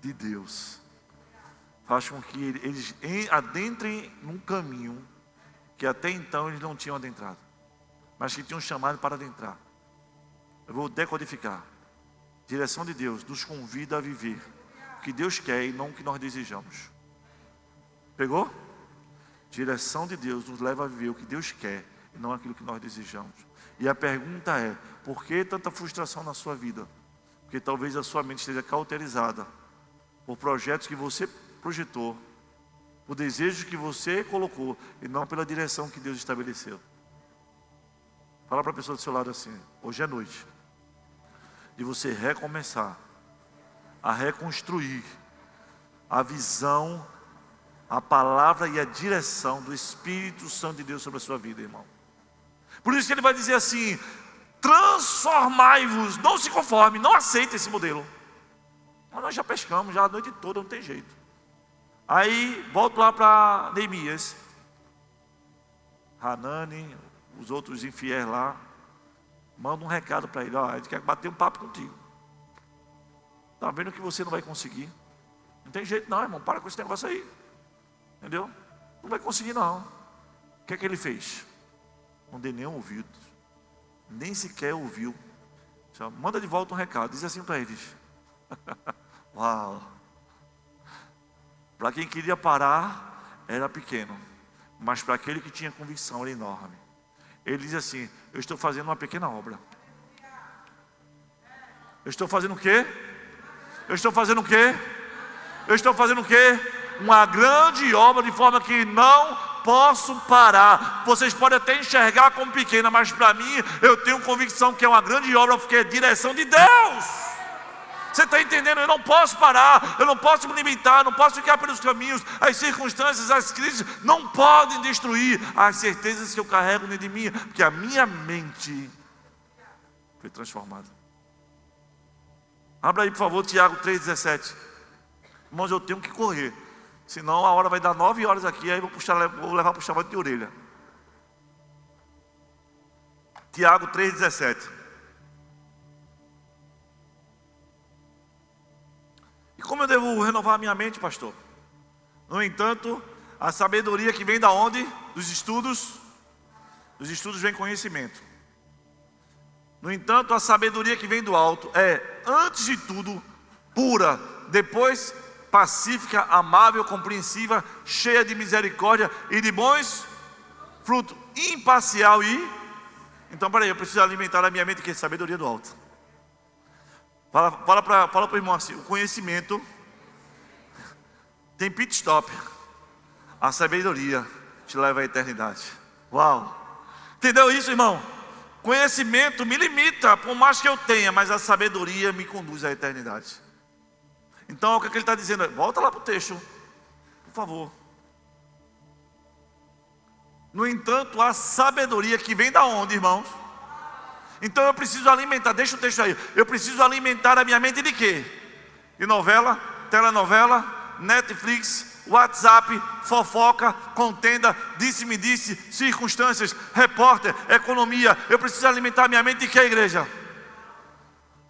de Deus faz com que eles adentrem num caminho que até então eles não tinham adentrado, mas que tinham chamado para adentrar. Eu vou decodificar. Direção de Deus nos convida a viver o que Deus quer e não o que nós desejamos. Pegou? Direção de Deus nos leva a viver o que Deus quer e não aquilo que nós desejamos. E a pergunta é, por que tanta frustração na sua vida? Porque talvez a sua mente esteja cauterizada por projetos que você projetou, por desejos que você colocou e não pela direção que Deus estabeleceu. Fala para a pessoa do seu lado assim, hoje é noite de você recomeçar a reconstruir a visão, a palavra e a direção do Espírito Santo de Deus sobre a sua vida, irmão. Por isso que ele vai dizer assim, transformai-vos, não se conforme, não aceite esse modelo. Mas nós já pescamos, já a noite toda, não tem jeito. Aí, volto lá para Neemias. Hanani, os outros infiéis lá, manda um recado para ele, ó, a gente quer bater um papo contigo. Está vendo que você não vai conseguir? Não tem jeito não, irmão, para com esse negócio aí. Entendeu? Não vai conseguir não. O que é que ele fez? Não dei nem ouvido, nem sequer ouviu. Manda de volta um recado, diz assim para eles. Uau! Para quem queria parar, era pequeno, mas para aquele que tinha convicção, era enorme. Ele diz assim, eu estou fazendo uma pequena obra. Eu estou fazendo o quê? Eu estou fazendo o quê? Eu estou fazendo o quê? Uma grande obra, de forma que não posso parar. Vocês podem até enxergar como pequena, mas para mim, eu tenho convicção que é uma grande obra, porque é direção de Deus. Você está entendendo? Eu não posso parar, eu não posso me limitar, não posso ficar pelos caminhos. As circunstâncias, as crises não podem destruir as certezas que eu carrego dentro de mim, porque a minha mente foi transformada. Abra aí, por favor, Tiago 3,17. Irmãos, eu tenho que correr, senão a hora vai dar 9 horas aqui, aí vou levar para o chamado de orelha. Tiago 3,17. E como eu devo renovar a minha mente, pastor? No entanto, a sabedoria que vem da onde? Dos estudos. Dos estudos vem conhecimento. No entanto, a sabedoria que vem do alto é, antes de tudo, pura, depois pacífica, amável, compreensiva, cheia de misericórdia e de bons frutos, imparcial e... Então, peraí, eu preciso alimentar a minha mente, que é sabedoria do alto. Fala para o irmão assim: o conhecimento tem pit stop, a sabedoria te leva à eternidade. Uau! Entendeu isso, irmão? Conhecimento me limita, por mais que eu tenha, mas a sabedoria me conduz à eternidade. Então, o que ele está dizendo? Volta lá para o texto, por favor. No entanto, a sabedoria que vem da onde, irmãos? Então eu preciso alimentar, deixa o texto aí. Eu preciso alimentar a minha mente de quê? De novela, telenovela, Netflix, WhatsApp, fofoca, contenda, disse-me disse, circunstâncias, repórter, economia. Eu preciso alimentar a minha mente de quê, igreja?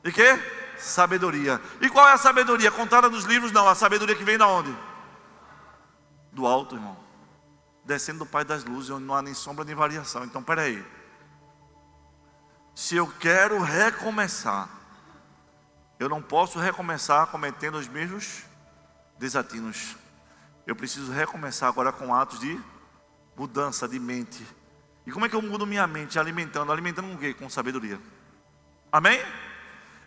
De quê? Sabedoria. E qual é a sabedoria? Contada nos livros? Não, a sabedoria que vem da onde? Do alto, irmão. Descendo do Pai das Luzes, onde não há nem sombra nem variação. Então, peraí. Se eu quero recomeçar, eu não posso recomeçar cometendo os mesmos desatinos. Eu preciso recomeçar agora com atos de mudança de mente. E como é que eu mudo minha mente? Alimentando com o quê? Com sabedoria. Amém?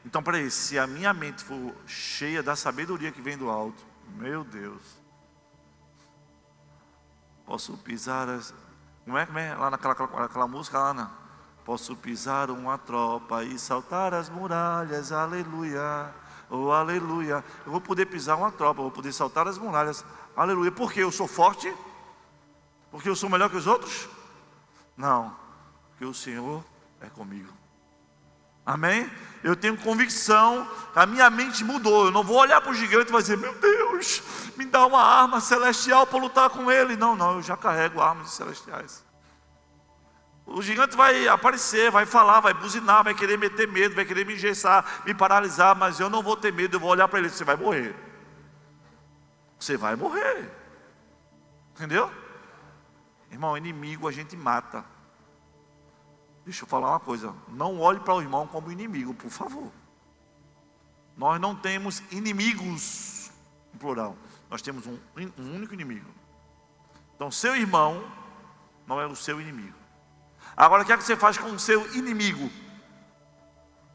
Então, peraí, se a minha mente for cheia da sabedoria que vem do alto, meu Deus, posso pisar as... Como é? Lá naquela música lá, não? Posso pisar uma tropa e saltar as muralhas, aleluia, oh aleluia. Eu vou poder pisar uma tropa, vou poder saltar as muralhas, aleluia. Por quê? Eu sou forte? Porque eu sou melhor que os outros? Não, porque o Senhor é comigo. Amém? Eu tenho convicção, a minha mente mudou. Eu não vou olhar para o gigante e vai dizer: meu Deus, me dá uma arma celestial para lutar com ele. Não, eu já carrego armas celestiais. O gigante vai aparecer, vai falar, vai buzinar, vai querer meter medo, vai querer me engessar, me paralisar, mas eu não vou ter medo. Eu vou olhar para ele: você vai morrer. Você vai morrer. Entendeu? Irmão, inimigo a gente mata. Deixa eu falar uma coisa: não olhe para o irmão como inimigo, por favor. Nós não temos inimigos, no plural. Nós temos um único inimigo. Então, seu irmão não é o seu inimigo. Agora, o que é que você faz com o seu inimigo?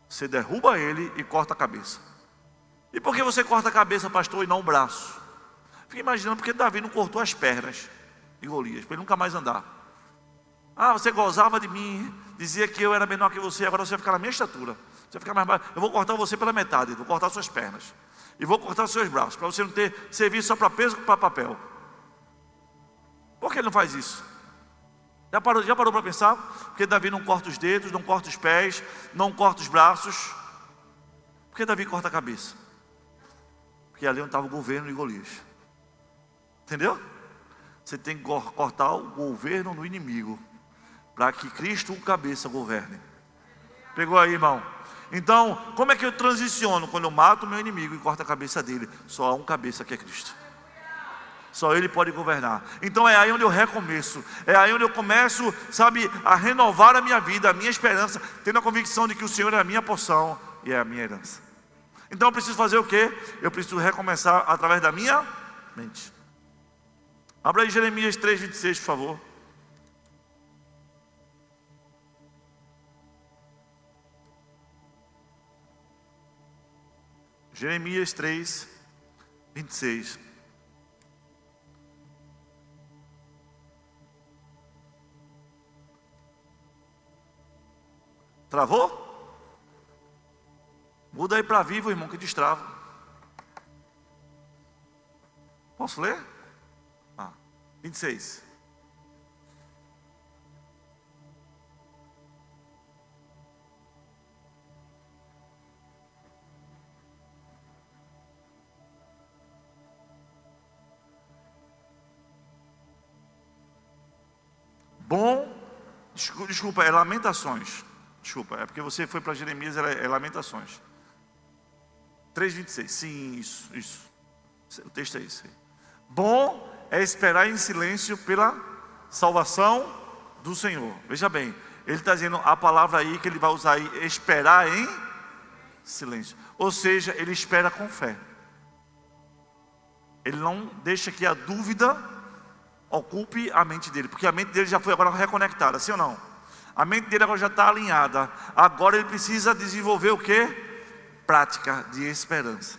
Você derruba ele e corta a cabeça. E por que você corta a cabeça, pastor, e não o braço? Fiquei imaginando porque Davi não cortou as pernas de Golias, para ele nunca mais andar. Ah, você gozava de mim, dizia que eu era menor que você, agora você vai ficar na minha estatura. Você vai ficar mais baixo. Eu vou cortar você pela metade, vou cortar suas pernas. E vou cortar seus braços, para você não ter serviço só para peso como para papel. Por que ele não faz isso? Já parou para pensar? Porque Davi não corta os dedos, não corta os pés, não corta os braços. Por que Davi corta a cabeça? Porque ali onde estava o governo de Golias. Entendeu? Você tem que cortar o governo no inimigo, para que Cristo, o cabeça, governe. Pegou aí, irmão? Então, como é que eu transiciono? Quando eu mato o meu inimigo e corto a cabeça dele, só há um cabeça que é Cristo. Só Ele pode governar. Então é aí onde eu recomeço. É aí onde eu começo, sabe, a renovar a minha vida, a minha esperança, tendo a convicção de que o Senhor é a minha porção e é a minha herança. Então eu preciso fazer o quê? Eu preciso recomeçar através da minha mente. Abra aí Jeremias 3,26, por favor. Jeremias 3:26. Travou? Muda aí para Vivo, irmão, que destrava. Posso ler? 26. Bom, desculpa, é Lamentações. Desculpa, é porque você foi para Jeremias, é Lamentações. 3:26, sim, isso. O texto é isso aí. Bom é esperar em silêncio pela salvação do Senhor. Veja bem, ele está dizendo a palavra aí que ele vai usar aí, esperar em silêncio. Ou seja, ele espera com fé. Ele não deixa que a dúvida ocupe a mente dele, porque a mente dele já foi agora reconectada, sim ou não? A mente dele agora já está alinhada. Agora ele precisa desenvolver o quê? Prática de esperança.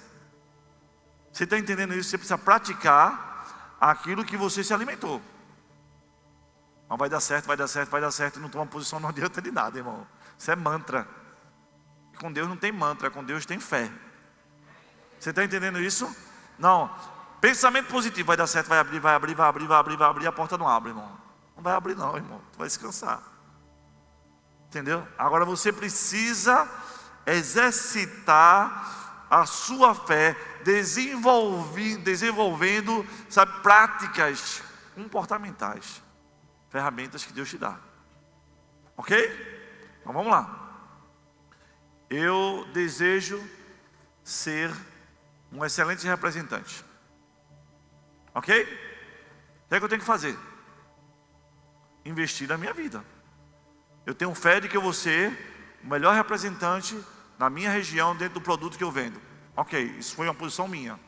Você está entendendo isso? Você precisa praticar aquilo que você se alimentou. Não vai dar certo, vai dar certo, vai dar certo. Não toma posição, não adianta de nada, irmão. Isso é mantra. Com Deus não tem mantra, com Deus tem fé. Você está entendendo isso? Não. Pensamento positivo, vai dar certo, vai abrir, a porta não abre, irmão. Não vai abrir não, irmão. Tu vai se cansar. Entendeu? Agora você precisa exercitar a sua fé, desenvolvendo, sabe, práticas comportamentais, ferramentas que Deus te dá. Ok? Então vamos lá. Eu desejo ser um excelente representante. Ok? O que é que eu tenho que fazer? Investir na minha vida. Eu tenho fé de que eu vou ser o melhor representante na minha região dentro do produto que eu vendo. Ok, isso foi uma posição minha.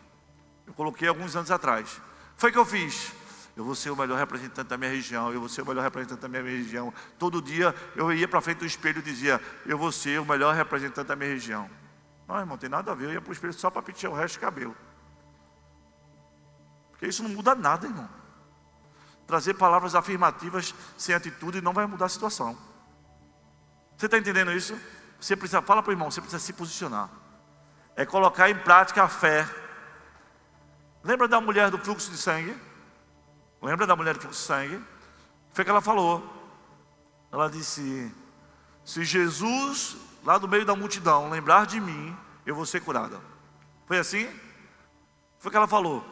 Eu coloquei alguns anos atrás. Foi o que eu fiz. Eu vou ser o melhor representante da minha região. Eu vou ser o melhor representante da minha região. Todo dia eu ia para frente do espelho e dizia: eu vou ser o melhor representante da minha região. Não, irmão, tem nada a ver. Eu ia para o espelho só para pentear o resto do cabelo. Porque isso não muda nada, irmão. Trazer palavras afirmativas sem atitude não vai mudar a situação. Você está entendendo isso? Você precisa, fala para o irmão, você precisa se posicionar. É colocar em prática a fé. Lembra da mulher do fluxo de sangue? Lembra da mulher do fluxo de sangue? Foi o que ela falou. Ela disse: se Jesus, lá do meio da multidão, lembrar de mim, eu vou ser curada. Foi assim? Foi o que ela falou.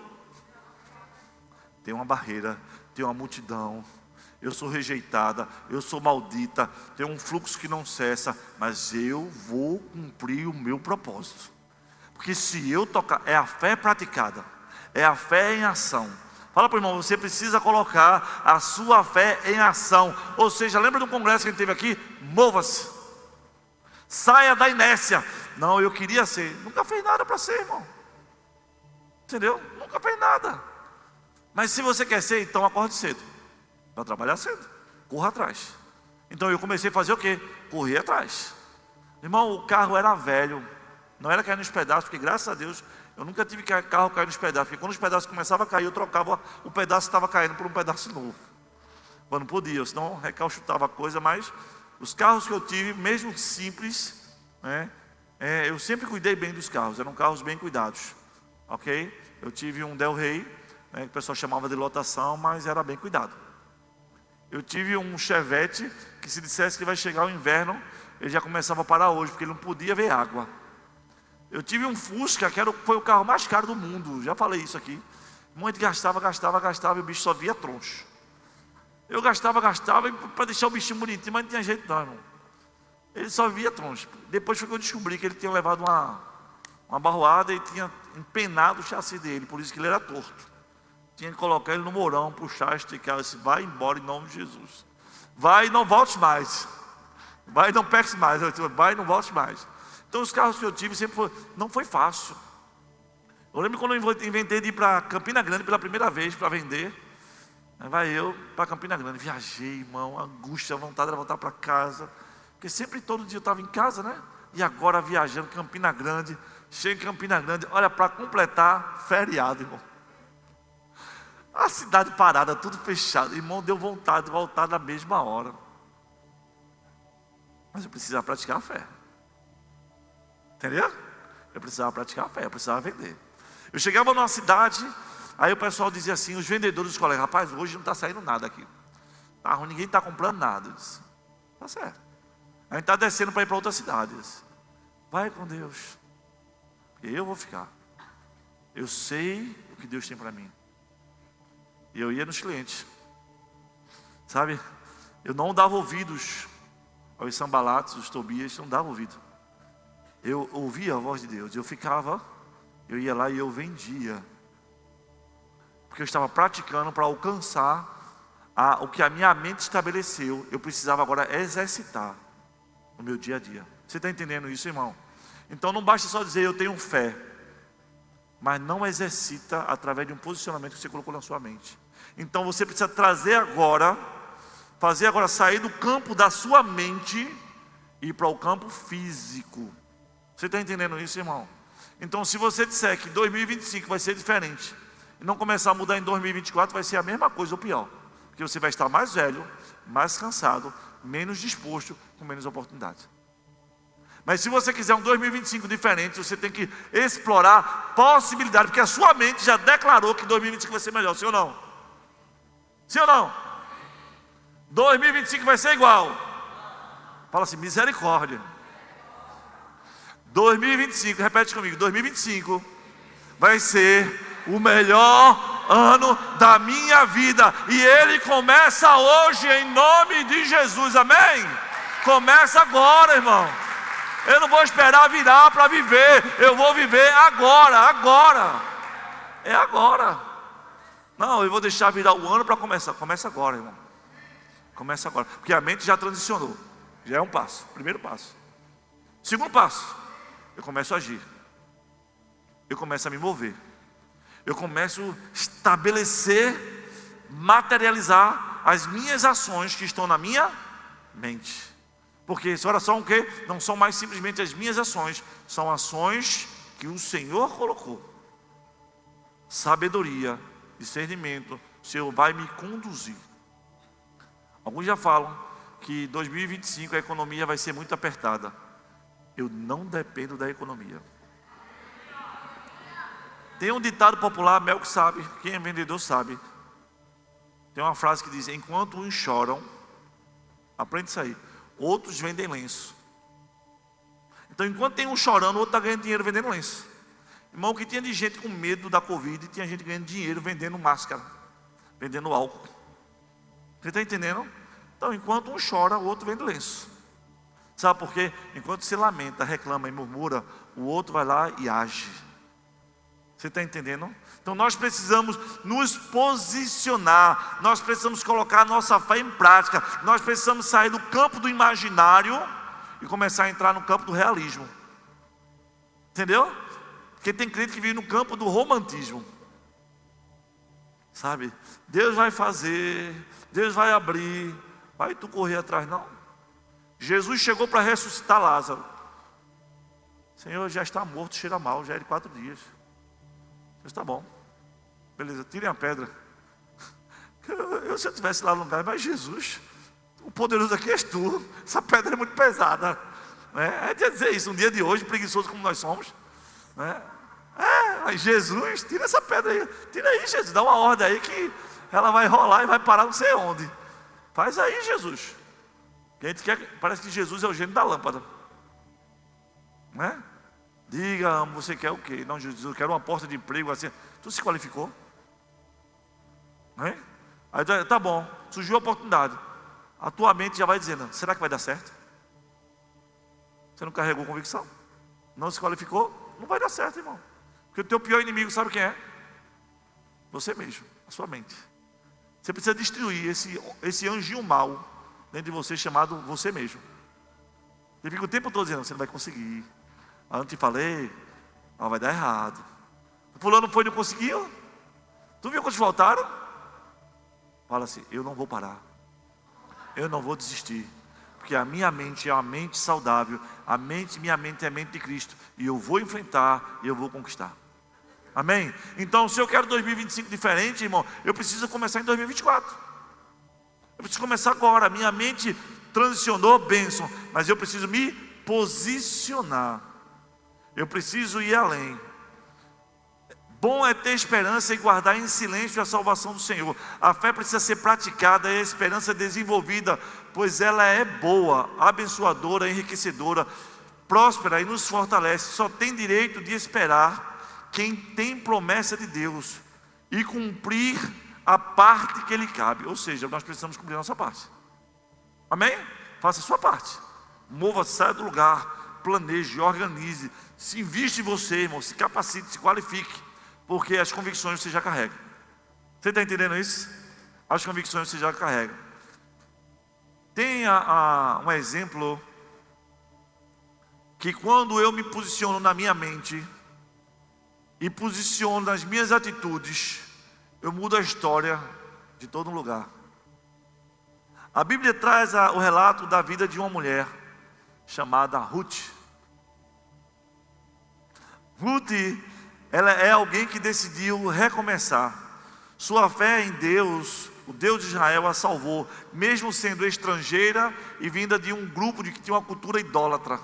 Tem uma barreira, tem uma multidão, eu sou rejeitada, eu sou maldita, tem um fluxo que não cessa, mas eu vou cumprir o meu propósito. Porque se eu tocar, é a fé praticada, é a fé em ação. Fala para o irmão, você precisa colocar a sua fé em ação. Ou seja, lembra do congresso que a gente teve aqui? Mova-se, saia da inércia. Não, eu queria ser, nunca fez nada para ser, irmão. Entendeu? Nunca fez nada. Mas se você quer ser, então acorde cedo. Vai trabalhar cedo. Corra atrás. Então eu comecei a fazer o quê? Correr atrás. Irmão, o carro era velho. Não era cair nos pedaços, porque graças a Deus eu nunca tive carro cair nos pedaços. Porque quando os pedaços começavam a cair, eu trocava o pedaço que estava caindo por um pedaço novo. Mas não podia, senão recalchutava a coisa. Mas os carros que eu tive, mesmo simples, né, eu sempre cuidei bem dos carros. Eram carros bem cuidados. Ok? Eu tive um Del Rey, que o pessoal chamava de lotação, mas era bem cuidado. Eu tive um Chevette, que se dissesse que vai chegar o inverno, ele já começava a parar hoje, porque ele não podia ver água. Eu tive um Fusca, que foi o carro mais caro do mundo, já falei isso aqui. Muito gastava, e o bicho só via troncho. Eu gastava, para deixar o bichinho bonitinho, mas não tinha jeito não, irmão. Ele só via troncho. Depois foi que eu descobri que ele tinha levado uma barroada e tinha empenado o chassi dele, por isso que ele era torto. Tinha que colocar ele no morão, puxar, esticar. Eu disse: vai embora em nome de Jesus. Vai e não volte mais. Vai e não peques mais. Eu disse: vai e não volte mais. Então os carros que eu tive sempre não foi fácil. Eu lembro quando eu inventei de ir para Campina Grande pela primeira vez para vender. Aí vai eu para Campina Grande. Viajei, irmão, angústia, vontade de voltar para casa. Porque sempre todo dia eu estava em casa, né? E agora viajando, Campina Grande. Chego em Campina Grande, olha, para completar, feriado, irmão. A cidade parada, tudo fechado. Irmão, deu vontade de voltar na mesma hora. Mas eu precisava praticar a fé. Entendeu? Eu precisava praticar a fé, eu precisava vender. Eu chegava numa cidade, aí o pessoal dizia assim, os vendedores dos colegas: rapaz, hoje não está saindo nada aqui. Tá ruim, ninguém está comprando nada. Eu disse: tá certo. A gente está descendo para ir para outra cidade. Eu disse: vai com Deus, porque eu vou ficar. Eu sei o que Deus tem para mim. E eu ia nos clientes, sabe? Eu não dava ouvidos aos Sanbalates, os Tobias, não dava ouvido. Eu ouvia a voz de Deus, eu ia lá e eu vendia. Porque eu estava praticando para alcançar o que a minha mente estabeleceu. Eu precisava agora exercitar no meu dia a dia. Você está entendendo isso, irmão? Então não basta só dizer eu tenho fé, mas não exercita através de um posicionamento que você colocou na sua mente. Então você precisa fazer agora sair do campo da sua mente e ir para o campo físico. Você está entendendo isso, irmão? Então se você disser que 2025 vai ser diferente e não começar a mudar em 2024, vai ser a mesma coisa ou pior. Porque você vai estar mais velho, mais cansado, menos disposto, com menos oportunidades. Mas se você quiser um 2025 diferente, você tem que explorar possibilidades, porque a sua mente já declarou que 2025 vai ser melhor, sim ou não? Sim ou não? 2025 vai ser igual. Fala assim: misericórdia. 2025, repete comigo: 2025 vai ser o melhor ano da minha vida. E ele começa hoje em nome de Jesus, amém? Começa agora, irmão. Eu não vou esperar virar para viver, eu vou viver agora. É agora. Não, eu vou deixar virar o ano para começar. Começa agora, irmão. Começa agora. Porque a mente já transicionou. Já é um passo. Primeiro passo. Segundo passo. Eu começo a agir. Eu começo a me mover. Eu começo a estabelecer, materializar as minhas ações que estão na minha mente. Porque essa oração o quê? Não são mais simplesmente as minhas ações. São ações que o Senhor colocou. Sabedoria, discernimento, o Senhor vai me conduzir. Alguns já falam que 2025 a economia vai ser muito apertada. Eu não dependo da economia. Tem um ditado popular, Mel que sabe, quem é vendedor sabe. Tem uma frase que diz: enquanto uns choram, aprende isso aí, outros vendem lenço. Então enquanto tem um chorando, o outro está ganhando dinheiro vendendo lenço. Irmão, que tinha de gente com medo da Covid, tinha gente ganhando dinheiro vendendo máscara, vendendo álcool. Você está entendendo? Então enquanto um chora, o outro vende lenço. Sabe por quê? Enquanto se lamenta, reclama e murmura, o outro vai lá e age. Você está entendendo? Então nós precisamos nos posicionar, nós precisamos colocar a nossa fé em prática, nós precisamos sair do campo do imaginário e começar a entrar no campo do realismo. Entendeu? Porque tem crente que vive no campo do romantismo. Sabe? Deus vai fazer, Deus vai abrir, vai tu correr atrás, não. Jesus chegou para ressuscitar Lázaro. Senhor, já está morto, cheira mal, já é de 4 dias. Está bom, beleza, tirem a pedra. Se eu estivesse lá no lugar, mas Jesus, o poderoso aqui és tu, essa pedra é muito pesada, né? É dizer isso, um dia de hoje, preguiçoso como nós somos, né? Mas Jesus, tira essa pedra aí, tira aí, Jesus, dá uma ordem aí que ela vai rolar e vai parar não sei onde. Faz aí, Jesus. Que a gente quer, parece que Jesus é o gênio da lâmpada, né? Diga, você quer o quê? Não, Jesus, eu quero uma porta de emprego assim. Tu se qualificou? Né? Aí tá bom, surgiu a oportunidade. A tua mente já vai dizendo: será que vai dar certo? Você não carregou convicção? Não se qualificou? Não vai dar certo, irmão. Porque o teu pior inimigo sabe quem é? Você mesmo, a sua mente. Você precisa destruir esse anjinho mau dentro de você chamado você mesmo. Ele fica o tempo todo dizendo: você não vai conseguir. Eu não te falei, vai dar errado. O fulano foi e não conseguiu. Tu viu quantos voltaram? Fala assim: eu não vou parar, eu não vou desistir, porque a minha mente é uma mente saudável, minha mente é a mente de Cristo, e eu vou enfrentar e eu vou conquistar. Amém? Então se eu quero 2025 diferente, irmão, eu preciso começar em 2024. Eu preciso começar agora. Minha mente transicionou, bênção, mas eu preciso me posicionar. Eu preciso ir além. Bom é ter esperança e guardar em silêncio a salvação do Senhor. A fé precisa ser praticada e a esperança desenvolvida, pois ela é boa, abençoadora, enriquecedora, próspera e nos fortalece. Só tem direito de esperar quem tem promessa de Deus e cumprir a parte que lhe cabe. Ou seja, nós precisamos cumprir a nossa parte. Amém? Faça a sua parte. Mova-se, saia do lugar, planeje, organize, se investe em você, irmão, se capacite, se qualifique, porque as convicções você já carrega. Você está entendendo isso? As convicções você já carrega. Tem um exemplo que quando eu me posiciono na minha mente e posiciono nas minhas atitudes, eu mudo a história de todo lugar. A Bíblia traz o relato da vida de uma mulher chamada Ruth. Ruth, ela é alguém que decidiu recomeçar. Sua fé em Deus, o Deus de Israel, a salvou, mesmo sendo estrangeira e vinda de um grupo que tinha uma cultura idólatra.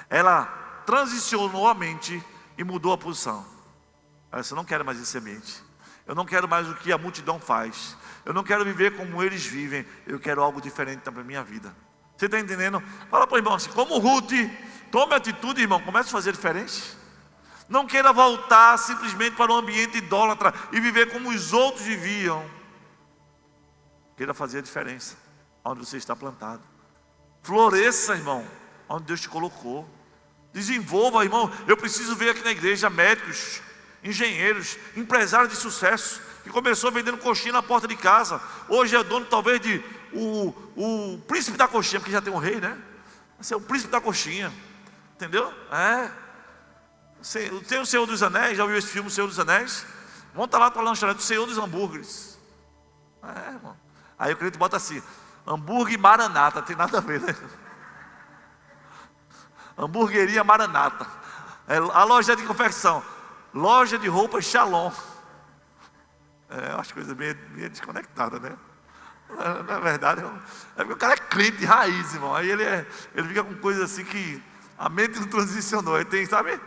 Ela transicionou a mente e mudou a posição. Ela disse: eu não quero mais esse ambiente. Eu não quero mais o que a multidão faz. Eu não quero viver como eles vivem. Eu quero algo diferente para a minha vida. Você está entendendo? Fala para o irmão assim: como Ruth, tome atitude, irmão, comece a fazer diferente. Não queira voltar simplesmente para um ambiente idólatra e viver como os outros viviam. Queira fazer a diferença onde você está plantado. Floresça, irmão, onde Deus te colocou. Desenvolva, irmão. Eu preciso ver aqui na igreja médicos, engenheiros, empresários de sucesso, que começou vendendo coxinha na porta de casa. Hoje é dono talvez de o príncipe da coxinha, porque já tem um rei, né? Esse é o príncipe da coxinha. Entendeu? Tem o Senhor dos Anéis. Já ouviu esse filme, O Senhor dos Anéis? Monta lá a tua lanchonete, o Senhor dos Hambúrgueres. Irmão. Aí o crente bota assim: hambúrguer Maranata. Tem nada a ver, né? Hamburgueria Maranata. A loja de confecção, loja de roupas Shalom. Acho coisa bem desconectada, né? Na verdade, é porque o cara é crente raiz, irmão. Aí ele fica com coisas assim que a mente não transicionou. Aí tem, sabe?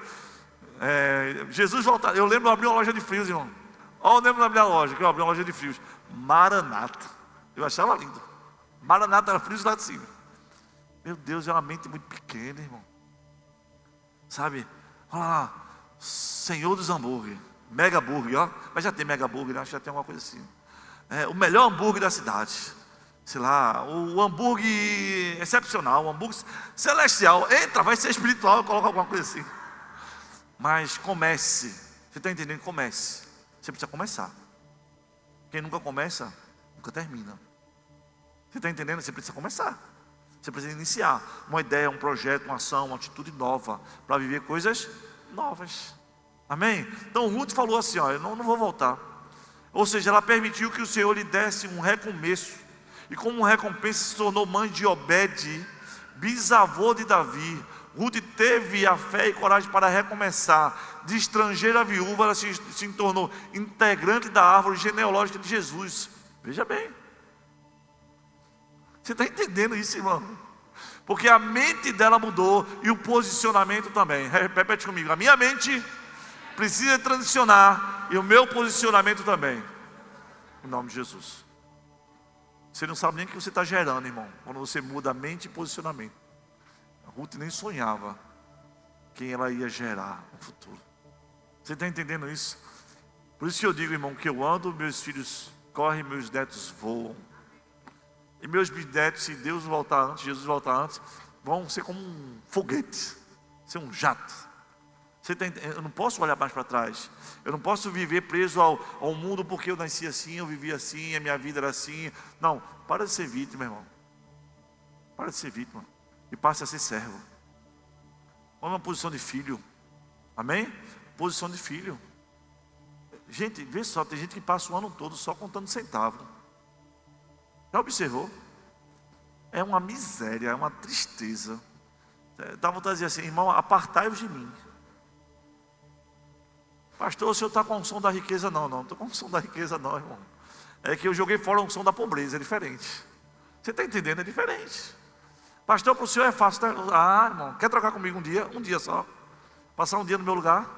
Jesus voltar. Eu lembro de abrir uma loja de frios, irmão. Olha o nome da minha loja, que eu abri uma loja de frios: Maranata. Eu achava lindo. Maranata era frios lá de cima. Meu Deus, é uma mente muito pequena, irmão. Sabe? Olha lá, Senhor dos Hambúrguer, Mega Burger, ó. Mas já tem Mega Burger, né? Acho que já tem alguma coisa assim. O melhor hambúrguer da cidade. Sei lá, o hambúrguer excepcional, o hambúrguer celestial. Entra, vai ser espiritual, coloca alguma coisa assim. Mas comece. Você está entendendo? Comece. Você precisa começar. Quem nunca começa, nunca termina. Você está entendendo? Você precisa começar. Você precisa iniciar uma ideia, um projeto, uma ação, uma atitude nova, para viver coisas novas. Amém? Então Ruth falou assim: ó, eu não vou voltar. Ou seja, ela permitiu que o Senhor lhe desse um recomeço. E como recompensa se tornou mãe de Obed, bisavô de Davi. Ruth teve a fé e coragem para recomeçar. De estrangeira a viúva, ela se tornou integrante da árvore genealógica de Jesus. Veja bem. Você está entendendo isso, irmão? Porque a mente dela mudou e o posicionamento também. Repete comigo: a minha mente precisa transicionar e o meu posicionamento também. Em nome de Jesus. Você não sabe nem o que você está gerando, irmão, quando você muda a mente e posicionamento. A Ruth nem sonhava quem ela ia gerar no futuro. Você está entendendo isso? Por isso que eu digo, irmão, que eu ando, meus filhos correm, meus netos voam. E meus bisnetos, se Deus voltar antes, Jesus voltar antes, vão ser como um foguete, ser um jato. Eu não posso olhar mais para trás. Eu não posso viver preso ao mundo porque eu nasci assim, eu vivi assim, a minha vida era assim. Não, para de ser vítima, irmão. Para de ser vítima e passe a ser servo. Olha uma posição de filho. Amém? Posição de filho. Gente, vê só, tem gente que passa o ano todo só contando centavo. Já observou? É uma miséria, é uma tristeza. Dá vontade de dizer assim: irmão, apartai-vos de mim. Pastor, o senhor está com a unção da riqueza? Não estou com a unção da riqueza não, irmão. É que eu joguei fora a unção da pobreza, é diferente. Você está entendendo? É diferente. Pastor, para o senhor é fácil. Irmão, quer trocar comigo um dia? Um dia só. Passar um dia no meu lugar?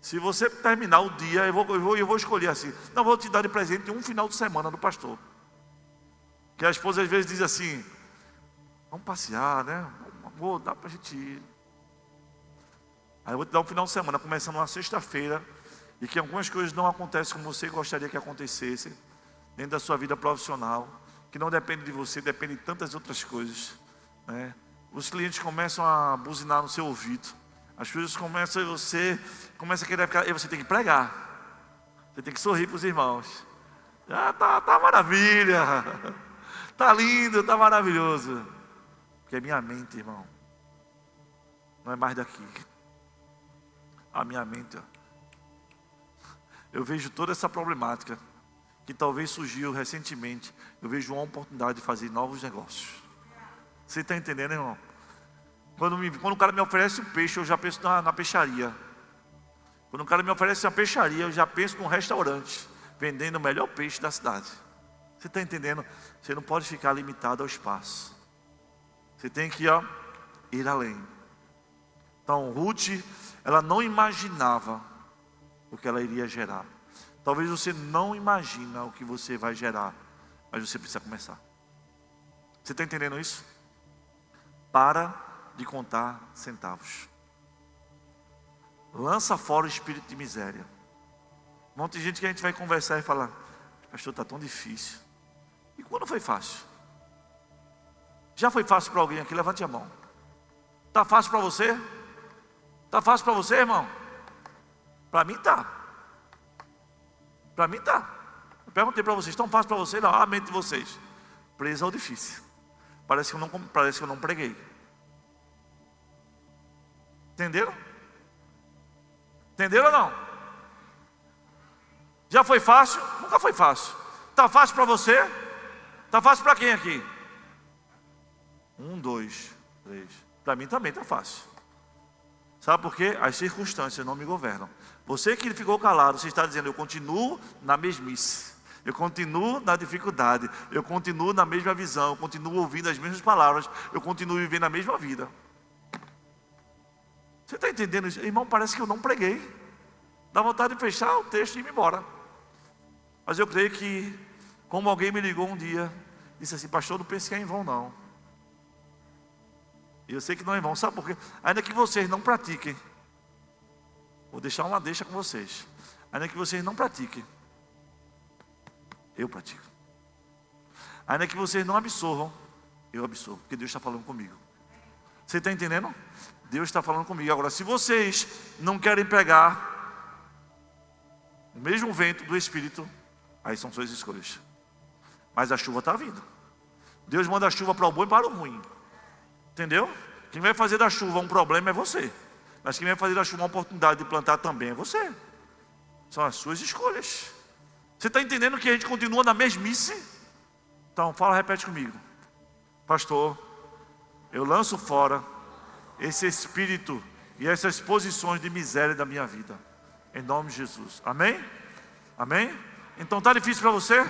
Se você terminar o dia, eu vou escolher assim. Não, vou te dar de presente um final de semana do pastor. Que a esposa às vezes diz assim: vamos passear, né? Amor, dá pra gente ir. Aí eu vou te dar um final de semana, começando na sexta-feira, e que algumas coisas não acontecem como você gostaria que acontecessem, dentro da sua vida profissional, que não depende de você, depende de tantas outras coisas, né? Os clientes começam a buzinar no seu ouvido, as coisas começam, você começa a querer ficar, e você tem que pregar, você tem que sorrir para os irmãos. Ah, tá maravilha, tá lindo, tá maravilhoso. Porque é minha mente, irmão, não é mais daqui. A minha mente, ó. Eu vejo toda essa problemática que talvez surgiu recentemente. Eu vejo uma oportunidade de fazer novos negócios. Você está entendendo, irmão? Quando o cara me oferece um peixe, eu já penso na peixaria. Quando o cara me oferece uma peixaria, eu já penso num restaurante vendendo o melhor peixe da cidade. Você está entendendo? Você não pode ficar limitado ao espaço. Você tem que ir além. Então, Ruth, ela não imaginava o que ela iria gerar. Talvez você não imagina o que você vai gerar, mas você precisa começar. Você está entendendo isso? Para de contar centavos. Lança fora o espírito de miséria. Um monte de gente que a gente vai conversar e falar: pastor, está tão difícil. E quando foi fácil? Já foi fácil para alguém aqui? Levante a mão. Está fácil para você? Está fácil para você, irmão? Para mim está. Para mim está. Eu perguntei para vocês: estão fácil para vocês? Não, a mente de vocês. Preso ao difícil. Parece que eu não preguei. Entenderam? Entenderam ou não? Já foi fácil? Nunca foi fácil. Está fácil para você? Está fácil para quem aqui? 1, 2, 3. Para mim também está fácil. Sabe por quê? As circunstâncias não me governam. Você que ficou calado, você está dizendo: eu continuo na mesmice, eu continuo na dificuldade, eu continuo na mesma visão, eu continuo ouvindo as mesmas palavras, eu continuo vivendo a mesma vida. Você está entendendo isso? Irmão, parece que eu não preguei. Dá vontade de fechar o texto e ir embora. Mas eu creio que, como alguém me ligou um dia, disse assim: pastor, não pense que é em vão não. E eu sei que não é em vão, sabe por quê? Ainda que vocês não pratiquem, vou deixar uma deixa com vocês. Ainda que vocês não pratiquem, eu pratico. Ainda que vocês não absorvam, eu absorvo, porque Deus está falando comigo. Você está entendendo? Deus está falando comigo. Agora, se vocês não querem pegar o mesmo vento do Espírito, aí são suas escolhas. Mas a chuva está vindo. Deus manda a chuva para o bom e para o ruim. Entendeu? Quem vai fazer da chuva um problema é você. Mas quem vai fazer da chuva uma oportunidade de plantar também é você. São as suas escolhas. Você está entendendo que a gente continua na mesmice? Então, repete comigo. Pastor, eu lanço fora esse espírito e essas posições de miséria da minha vida. Em nome de Jesus. Amém? Amém? Então, está difícil para você?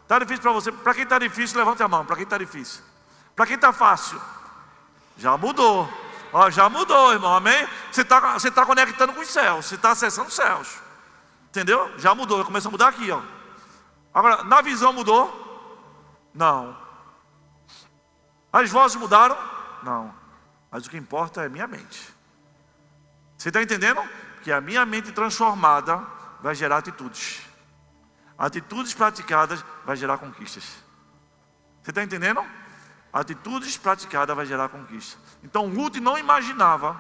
Está difícil para você? Para quem está difícil, levante a mão. Para quem está difícil? Para quem está fácil? Já mudou. Ó, já mudou, irmão. Amém? Você tá conectando com os céus. Você está acessando os céus. Entendeu? Já mudou. Começa a mudar aqui, ó. Agora, na visão mudou? Não. As vozes mudaram? Não. Mas o que importa é a minha mente. Você está entendendo? Que a minha mente transformada vai gerar atitudes. Atitudes praticadas vai gerar conquistas. Você está entendendo? Atitudes praticadas vai gerar conquista. Então Ruth não imaginava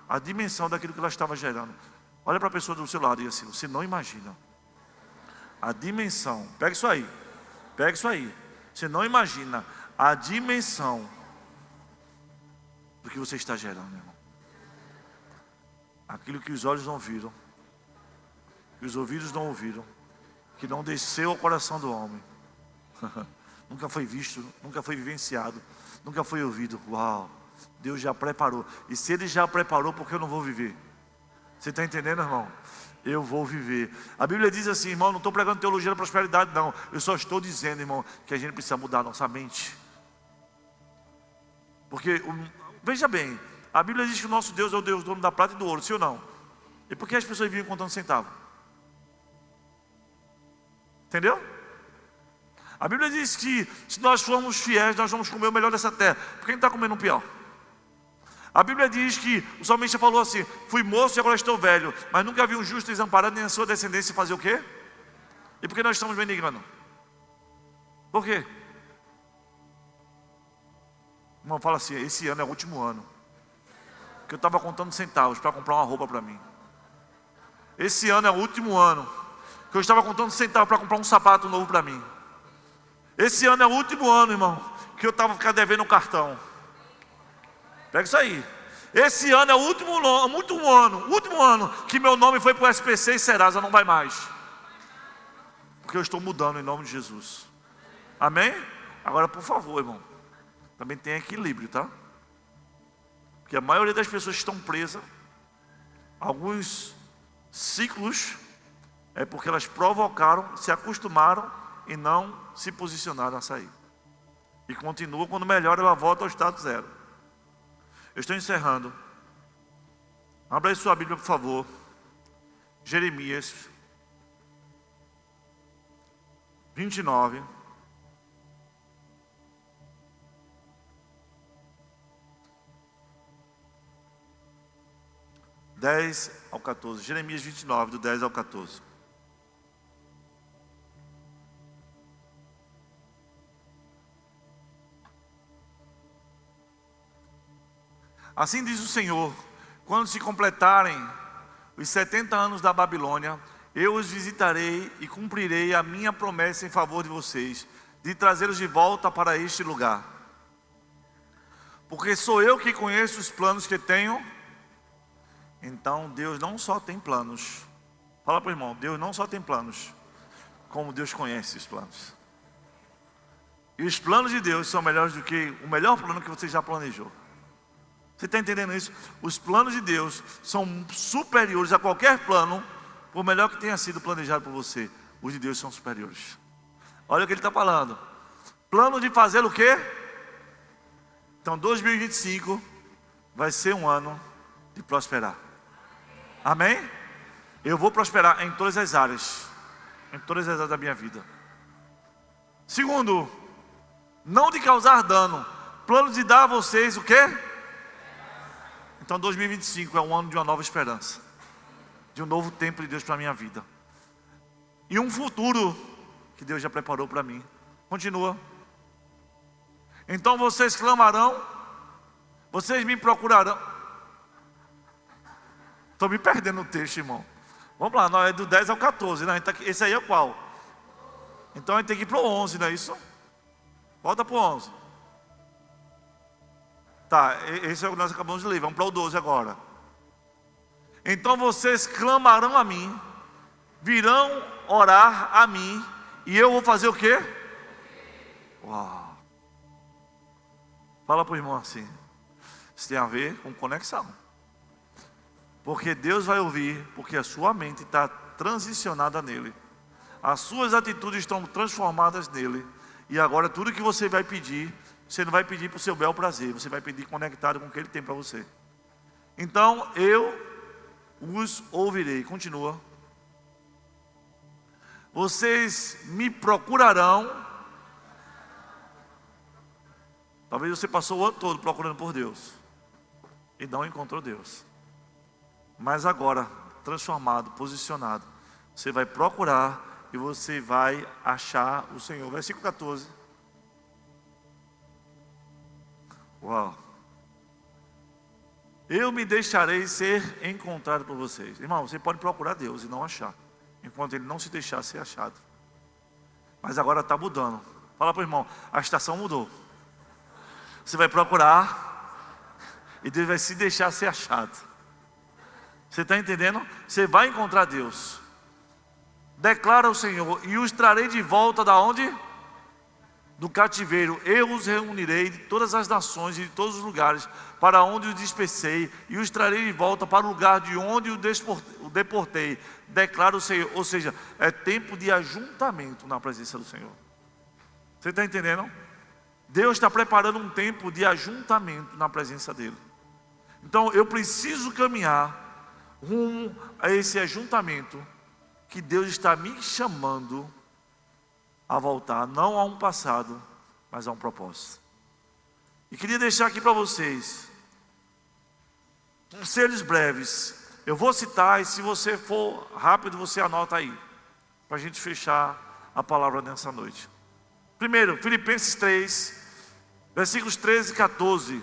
a dimensão daquilo que ela estava gerando. Olha para a pessoa do seu lado e diz assim: você não imagina a dimensão. Pega isso aí. Pega isso aí. Você não imagina a dimensão do que você está gerando, irmão. Aquilo que os olhos não viram, que os ouvidos não ouviram, que não desceu ao coração do homem. Nunca foi visto, nunca foi vivenciado, nunca foi ouvido. Uau, Deus já preparou. E se Ele já preparou, por que eu não vou viver? Você está entendendo, irmão? Eu vou viver. A Bíblia diz assim, irmão, não estou pregando teologia da prosperidade, não. Eu só estou dizendo, irmão, que a gente precisa mudar a nossa mente. Porque, veja bem, A Bíblia diz que o nosso Deus é o Deus dono da prata e do ouro, sim ou não? E por que as pessoas vivem contando centavo? Entendeu? A Bíblia diz que se nós formos fiéis, nós vamos comer o melhor dessa terra. Por que a gente está comendo o pior? A Bíblia diz que o salmista falou assim: fui moço e agora estou velho, mas nunca vi um justo desamparado, nem a sua descendência fazer o quê? E por que nós estamos mendigando? Por quê? Irmão, fala assim: esse ano é o último ano que eu estava contando centavos para comprar uma roupa para mim. Esse ano é o último ano que eu estava contando centavos para comprar um sapato novo para mim. Esse ano é o último ano, irmão, que eu estava ficando devendo um cartão. Pega isso aí. Esse ano é o último ano que meu nome foi para o SPC e Serasa, não vai mais. Porque eu estou mudando em nome de Jesus. Amém? Agora, por favor, irmão, também tem equilíbrio, tá? Porque a maioria das pessoas que estão presas, alguns ciclos, é porque elas provocaram, se acostumaram e não se posicionaram a sair. E continua, quando melhora, ela volta ao estado zero. Eu estou encerrando. Abra aí sua Bíblia, por favor. Jeremias 29. (10 ao 14). Jeremias 29, do 10 ao 14. Assim diz o Senhor: quando se completarem os 70 anos da Babilônia, eu os visitarei e cumprirei a minha promessa em favor de vocês, de trazê-los de volta para este lugar. Porque sou eu que conheço os planos que tenho. Então Deus não só tem planos. Fala para o irmão: Deus não só tem planos, como Deus conhece os planos. E os planos de Deus são melhores do que o melhor plano que você já planejou. Você está entendendo isso? Os planos de Deus são superiores a qualquer plano, por melhor que tenha sido planejado por você. Os de Deus são superiores. Olha o que ele está falando. Plano de fazer o quê? Então 2025 vai ser um ano de prosperar. Amém? Eu vou prosperar em todas as áreas. Em todas as áreas da minha vida. Segundo, não de causar dano. Plano de dar a vocês o quê? Então 2025 é um ano de uma nova esperança, de um novo tempo de Deus para a minha vida, e um futuro que Deus já preparou para mim. Continua. Então vocês clamarão, vocês me procurarão. Estou me perdendo no texto, irmão. Vamos lá, não, é do 10 ao 14, né? Esse aí é qual? Então a gente tem que ir para o 11, não é isso? Volta para o 11. Tá, esse é o que nós acabamos de ler. Vamos para o 12 agora. Então vocês clamarão a mim, virão orar a mim, e eu vou fazer o quê? Uau! Fala para o irmão assim. Isso tem a ver com conexão. Porque Deus vai ouvir, porque a sua mente está transicionada nele. As suas atitudes estão transformadas nele. E agora tudo que você vai pedir, você não vai pedir para o seu bel prazer, você vai pedir conectado com o que Ele tem para você. Então eu os ouvirei. Continua. Vocês me procurarão. Talvez você passou o ano todo procurando por Deus e não encontrou Deus. Mas agora, transformado, posicionado, você vai procurar e você vai achar o Senhor. Versículo 14. Uau! Eu me deixarei ser encontrado por vocês. Irmão, você pode procurar Deus e não achar, enquanto Ele não se deixar ser achado. Mas agora está mudando. Fala para o irmão: a estação mudou. Você vai procurar e Deus vai se deixar ser achado. Você está entendendo? Você vai encontrar Deus. Declara o Senhor: e os trarei de volta da onde? Do cativeiro. Eu os reunirei de todas as nações e de todos os lugares para onde os dispersei, e os trarei de volta para o lugar de onde o deportei. Declara o Senhor. Ou seja, é tempo de ajuntamento na presença do Senhor. Você está entendendo? Deus está preparando um tempo de ajuntamento na presença dEle. Então eu preciso caminhar rumo a esse ajuntamento que Deus está me chamando a voltar, não a um passado, mas a um propósito. E queria deixar aqui para vocês conselhos breves. Eu vou citar, e se você for rápido, você anota aí, para a gente fechar a palavra nessa noite. Primeiro, Filipenses 3, versículos 13 e 14,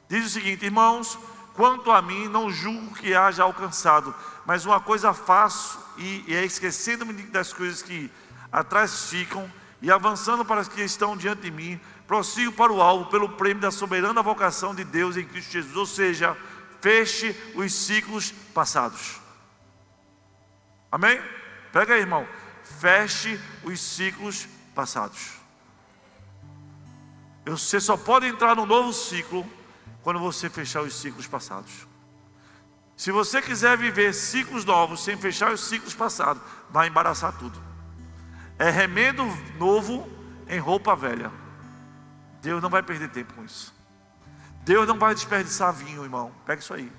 diz o seguinte: irmãos, quanto a mim, não julgo que haja alcançado, mas uma coisa faço, e é esquecendo-me das coisas que atrás ficam, e avançando para as que estão diante de mim, prossigo para o alvo, pelo prêmio da soberana vocação de Deus em Cristo Jesus. Ou seja, feche os ciclos passados. Amém? Pega aí, irmão. Feche os ciclos passados. Você só pode entrar no novo ciclo quando você fechar os ciclos passados. Se você quiser viver ciclos novos sem fechar os ciclos passados, vai embaraçar tudo. É remendo novo em roupa velha. Deus não vai perder tempo com isso. Deus não vai desperdiçar vinho, irmão. Pega isso aí.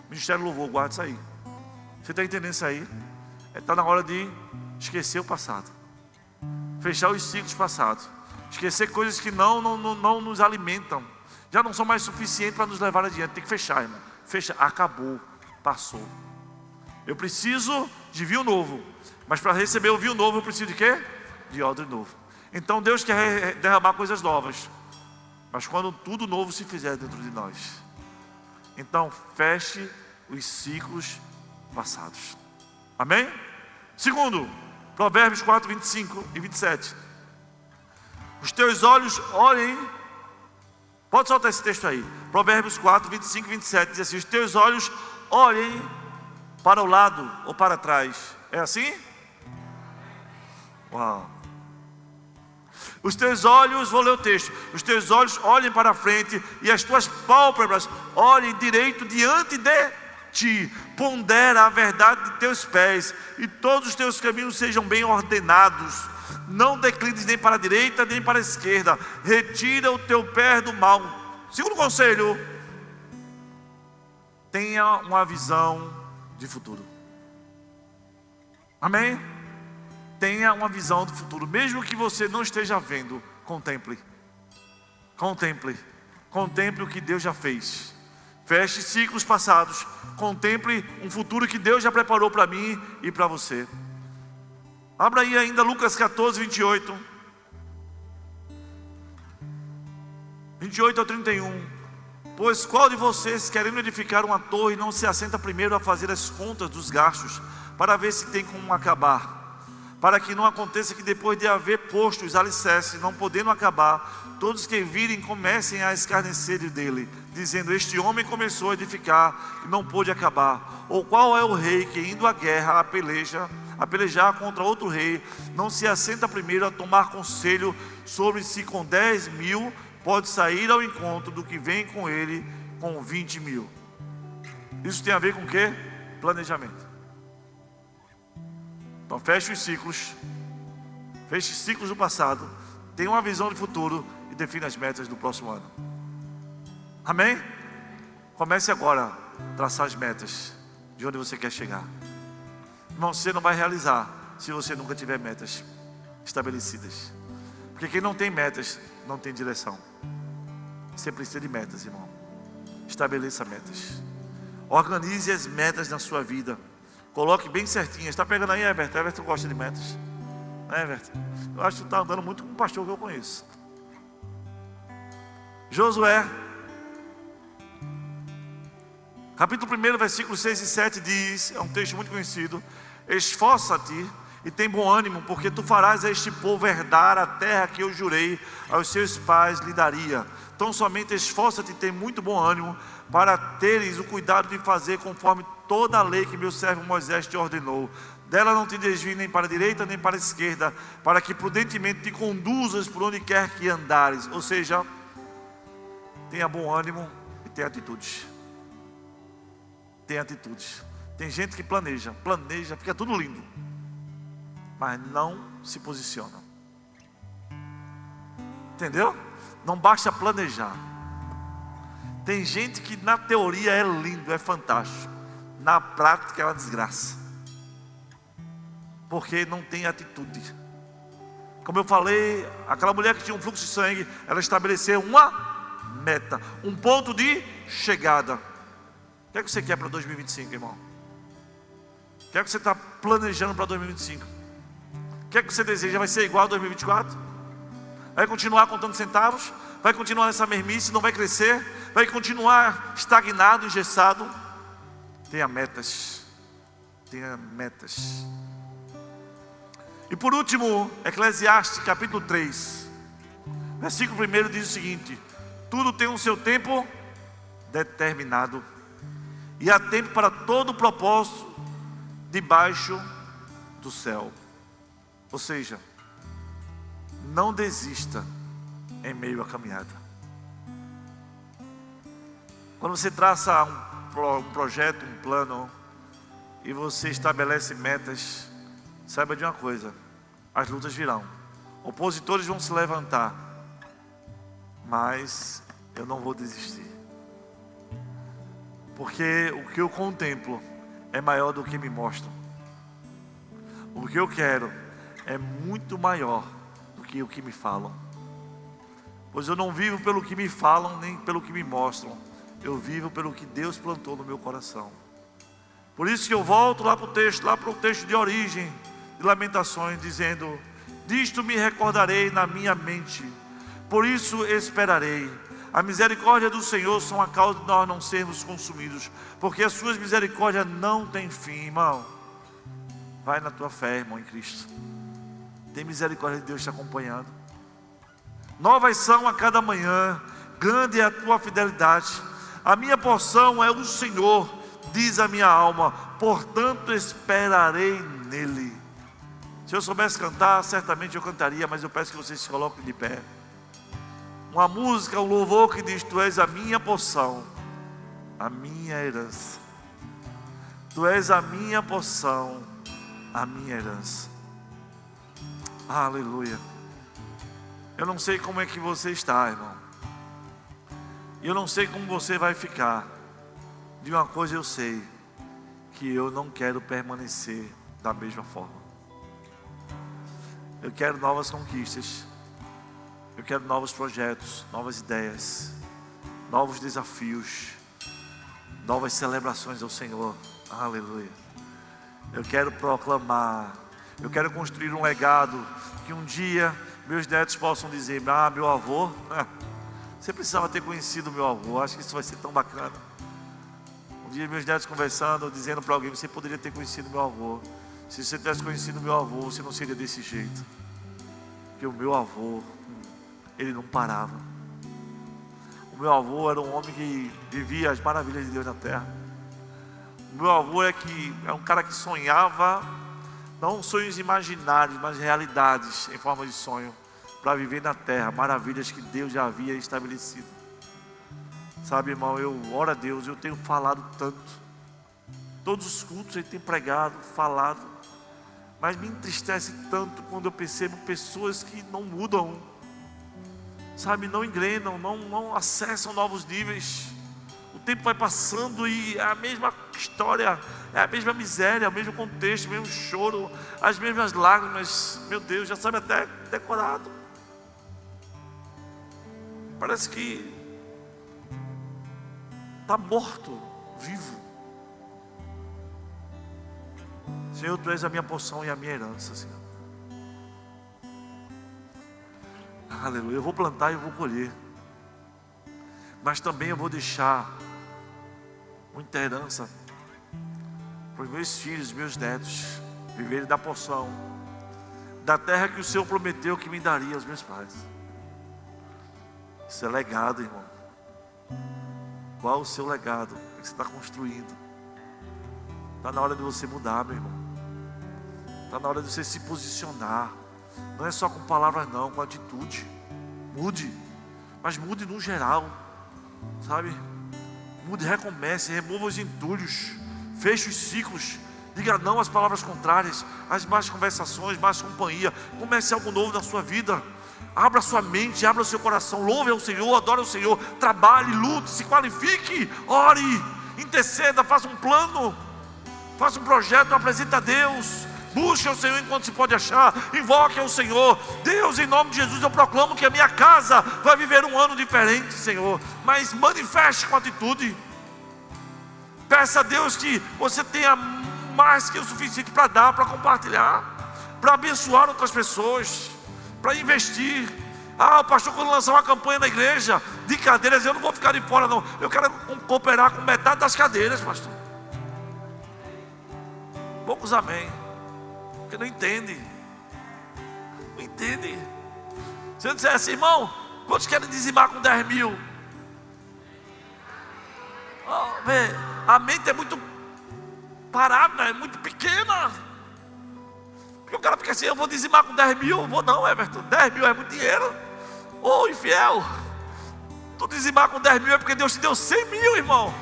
Ministério Louvor, guarda isso aí. Você está entendendo isso aí? Está na hora de esquecer o passado. Fechar os ciclos passados. Esquecer coisas que não nos alimentam. Já não são mais suficientes para nos levar adiante. Tem que fechar, irmão. Fecha. Acabou. Passou. Eu preciso de vinho novo. Mas para receber o vinho novo eu preciso de quê? De odre novo. Então Deus quer derramar coisas novas. Mas quando tudo novo se fizer dentro de nós. Então feche os ciclos passados. Amém? Segundo, Provérbios 4, 25 e 27. Os teus olhos olhem. Pode soltar esse texto aí. Provérbios 4, 25 e 27 diz assim: os teus olhos olhem para o lado ou para trás. É assim? Uau. Os teus olhos, vou ler o texto. Os teus olhos olhem para a frente e as tuas pálpebras olhem direito diante de ti. Pondera a verdade de teus pés e todos os teus caminhos sejam bem ordenados. Não declines nem para a direita nem para a esquerda. Retira o teu pé do mal. Segundo conselho: tenha uma visão de futuro. Amém? Tenha uma visão do futuro. Mesmo que você não esteja vendo, contemple. Contemple. Contemple o que Deus já fez. Feche ciclos passados. Contemple um futuro que Deus já preparou para mim e para você. Abra aí ainda Lucas 14, 28. 28 ao 31. Pois qual de vocês, querendo edificar uma torre, não se assenta primeiro a fazer as contas dos gastos, para ver se tem como acabar? Para que não aconteça que depois de haver posto os alicerces, não podendo acabar, todos que virem comecem a escarnecer dele, dizendo: este homem começou a edificar e não pôde acabar. Ou qual é o rei que, indo à guerra, a pelejar contra outro rei, não se assenta primeiro a tomar conselho sobre se com 10.000 pode sair ao encontro do que vem com ele com 20.000? Isso tem a ver com o quê? Planejamento. Então feche os ciclos. Feche os ciclos do passado. Tenha uma visão de futuro e defina as metas do próximo ano. Amém? Comece agora a traçar as metas de onde você quer chegar. Irmão, você não vai realizar se você nunca tiver metas estabelecidas. Porque quem não tem metas não tem direção. Você precisa de metas, irmão. Estabeleça metas. Organize as metas na sua vida. Coloque bem certinhas. Está pegando aí, Everton? Everton gosta de metas. Não é, Everton? Eu acho que tu está andando muito com um pastor que eu conheço. Josué, capítulo 1, versículos 6 e 7 diz, é um texto muito conhecido: esforça-te e tem bom ânimo, porque tu farás a este povo herdar a terra que eu jurei aos seus pais lhe daria. Então somente esforça-te e tem muito bom ânimo, para teres o cuidado de fazer conforme toda a lei que meu servo Moisés te ordenou. Dela não te desvie nem para a direita nem para a esquerda, para que prudentemente te conduzas por onde quer que andares. Ou seja, tenha bom ânimo e tenha atitudes. Tenha atitudes. Tem gente que planeja, fica tudo lindo, mas não se posiciona. Entendeu? Não basta planejar. Tem gente que na teoria é lindo, é fantástico, na prática é uma desgraça, porque não tem atitude. Como eu falei, aquela mulher que tinha um fluxo de sangue, ela estabeleceu uma meta, um ponto de chegada. O que é que você quer para 2025, irmão? O que é que você está planejando para 2025? O que é que você deseja? Vai ser igual a 2024? Vai continuar contando centavos? Vai continuar nessa mermice, não vai crescer? Vai continuar estagnado, engessado? Tenha metas. Tenha metas. E por último, Eclesiastes capítulo 3, versículo 1 diz o seguinte: tudo tem um seu tempo determinado, e há tempo para todo propósito debaixo do céu. Ou seja, não desista em meio à caminhada. Quando você traça um projeto, um plano, e você estabelece metas, saiba de uma coisa: as lutas virão, opositores vão se levantar, mas eu não vou desistir, porque o que eu contemplo é maior do que me mostram. O que eu quero é muito maior do que o que me falam, pois eu não vivo pelo que me falam, nem pelo que me mostram. Eu vivo pelo que Deus plantou no meu coração. Por isso que eu volto lá para o texto de origem de Lamentações, dizendo: disto me recordarei na minha mente, por isso esperarei. A misericórdia do Senhor são a causa de nós não sermos consumidos, porque as suas misericórdias não têm fim, irmão. Vai na tua fé, irmão, em Cristo. Tem misericórdia de Deus te acompanhando. Novas são a cada manhã, grande é a tua fidelidade. A minha porção é o Senhor, diz a minha alma, portanto esperarei nele. Se eu soubesse cantar, certamente eu cantaria, mas eu peço que vocês se coloquem de pé. Uma música, um louvor que diz: tu és a minha porção, a minha herança. Tu és a minha porção, a minha herança. Aleluia. Eu não sei como é que você está, irmão. Eu não sei como você vai ficar. De uma coisa eu sei, que eu não quero permanecer da mesma forma. Eu quero novas conquistas. Eu quero novos projetos, novas ideias, novos desafios, novas celebrações ao Senhor. Aleluia. Eu quero proclamar, eu quero construir um legado, que um dia meus netos possam dizer: ah, meu avô, você precisava ter conhecido meu avô. Acho que isso vai ser tão bacana. Um dia meus netos conversando, dizendo para alguém: você poderia ter conhecido meu avô. Se você tivesse conhecido meu avô, você não seria desse jeito. Porque o meu avô, ele não parava. O meu avô era um homem que vivia as maravilhas de Deus na terra. O meu avô é um cara que sonhava, não sonhos imaginários, mas realidades em forma de sonho, para viver na terra, maravilhas que Deus já havia estabelecido. Sabe, irmão, eu oro a Deus, eu tenho falado tanto. Todos os cultos ele tem pregado, falado, mas me entristece tanto quando eu percebo pessoas que não mudam, sabe, não engrenam, não acessam novos níveis. O tempo vai passando e é a mesma história, é a mesma miséria, o mesmo contexto, o mesmo choro, as mesmas lágrimas. Meu Deus, já sabe até decorado. Parece que está morto, vivo. Senhor, tu és a minha porção e a minha herança, Senhor. Aleluia. Eu vou plantar e eu vou colher, mas também eu vou deixar muita herança para os meus filhos, meus netos, viverem da porção da terra que o Senhor prometeu que me daria aos meus pais. Isso é legado, irmão. Qual o seu legado? O que você está construindo? Está na hora de você mudar, meu irmão. Está na hora de você se posicionar. Não é só com palavras não, com atitude. Mude, mas mude no geral, sabe? Mude, recomece, remova os entulhos, feche os ciclos, diga não às palavras contrárias, às más conversações, más companhia. Comece algo novo na sua vida. Abra sua mente, abra o seu coração, louve ao Senhor, adore ao Senhor, trabalhe, lute, se qualifique, ore, interceda, faça um plano, faça um projeto, apresente a Deus. Busque ao Senhor enquanto se pode achar. Invoque ao Senhor. Deus, em nome de Jesus, eu proclamo que a minha casa vai viver um ano diferente, Senhor. Mas manifeste com atitude. Peça a Deus que você tenha mais que o suficiente para dar, para compartilhar, para abençoar outras pessoas, para investir. O pastor, quando lançar uma campanha na igreja de cadeiras, eu não vou ficar de fora não. Eu quero cooperar com metade das cadeiras, pastor. Poucos amém. Porque não entende. Não entende. Se eu disser assim, irmão, quantos querem dizimar com 10 mil? A mente é muito parada, é muito pequena. Porque o cara fica assim, eu vou dizimar com 10 mil. Eu vou não, Everton, 10 mil é muito dinheiro. Ô infiel, tu dizimar com 10 mil é porque Deus te deu 100 mil, irmão.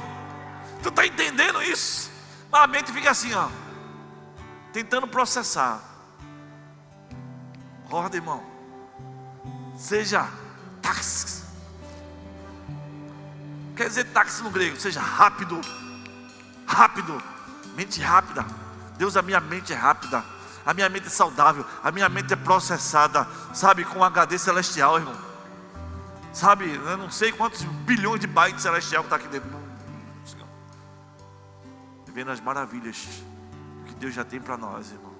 Tu está entendendo isso? Mas a mente fica assim, ó, tentando processar. Acorda, irmão. Seja táxi. Quer dizer táxi no grego, seja rápido. Rápido. Mente rápida. Deus, a minha mente é rápida. A minha mente é saudável. A minha mente é processada. Sabe, com um HD celestial, irmão. Sabe, eu não sei quantos bilhões de bytes celestial que está aqui dentro. Vendo as maravilhas que Deus já tem para nós, irmão.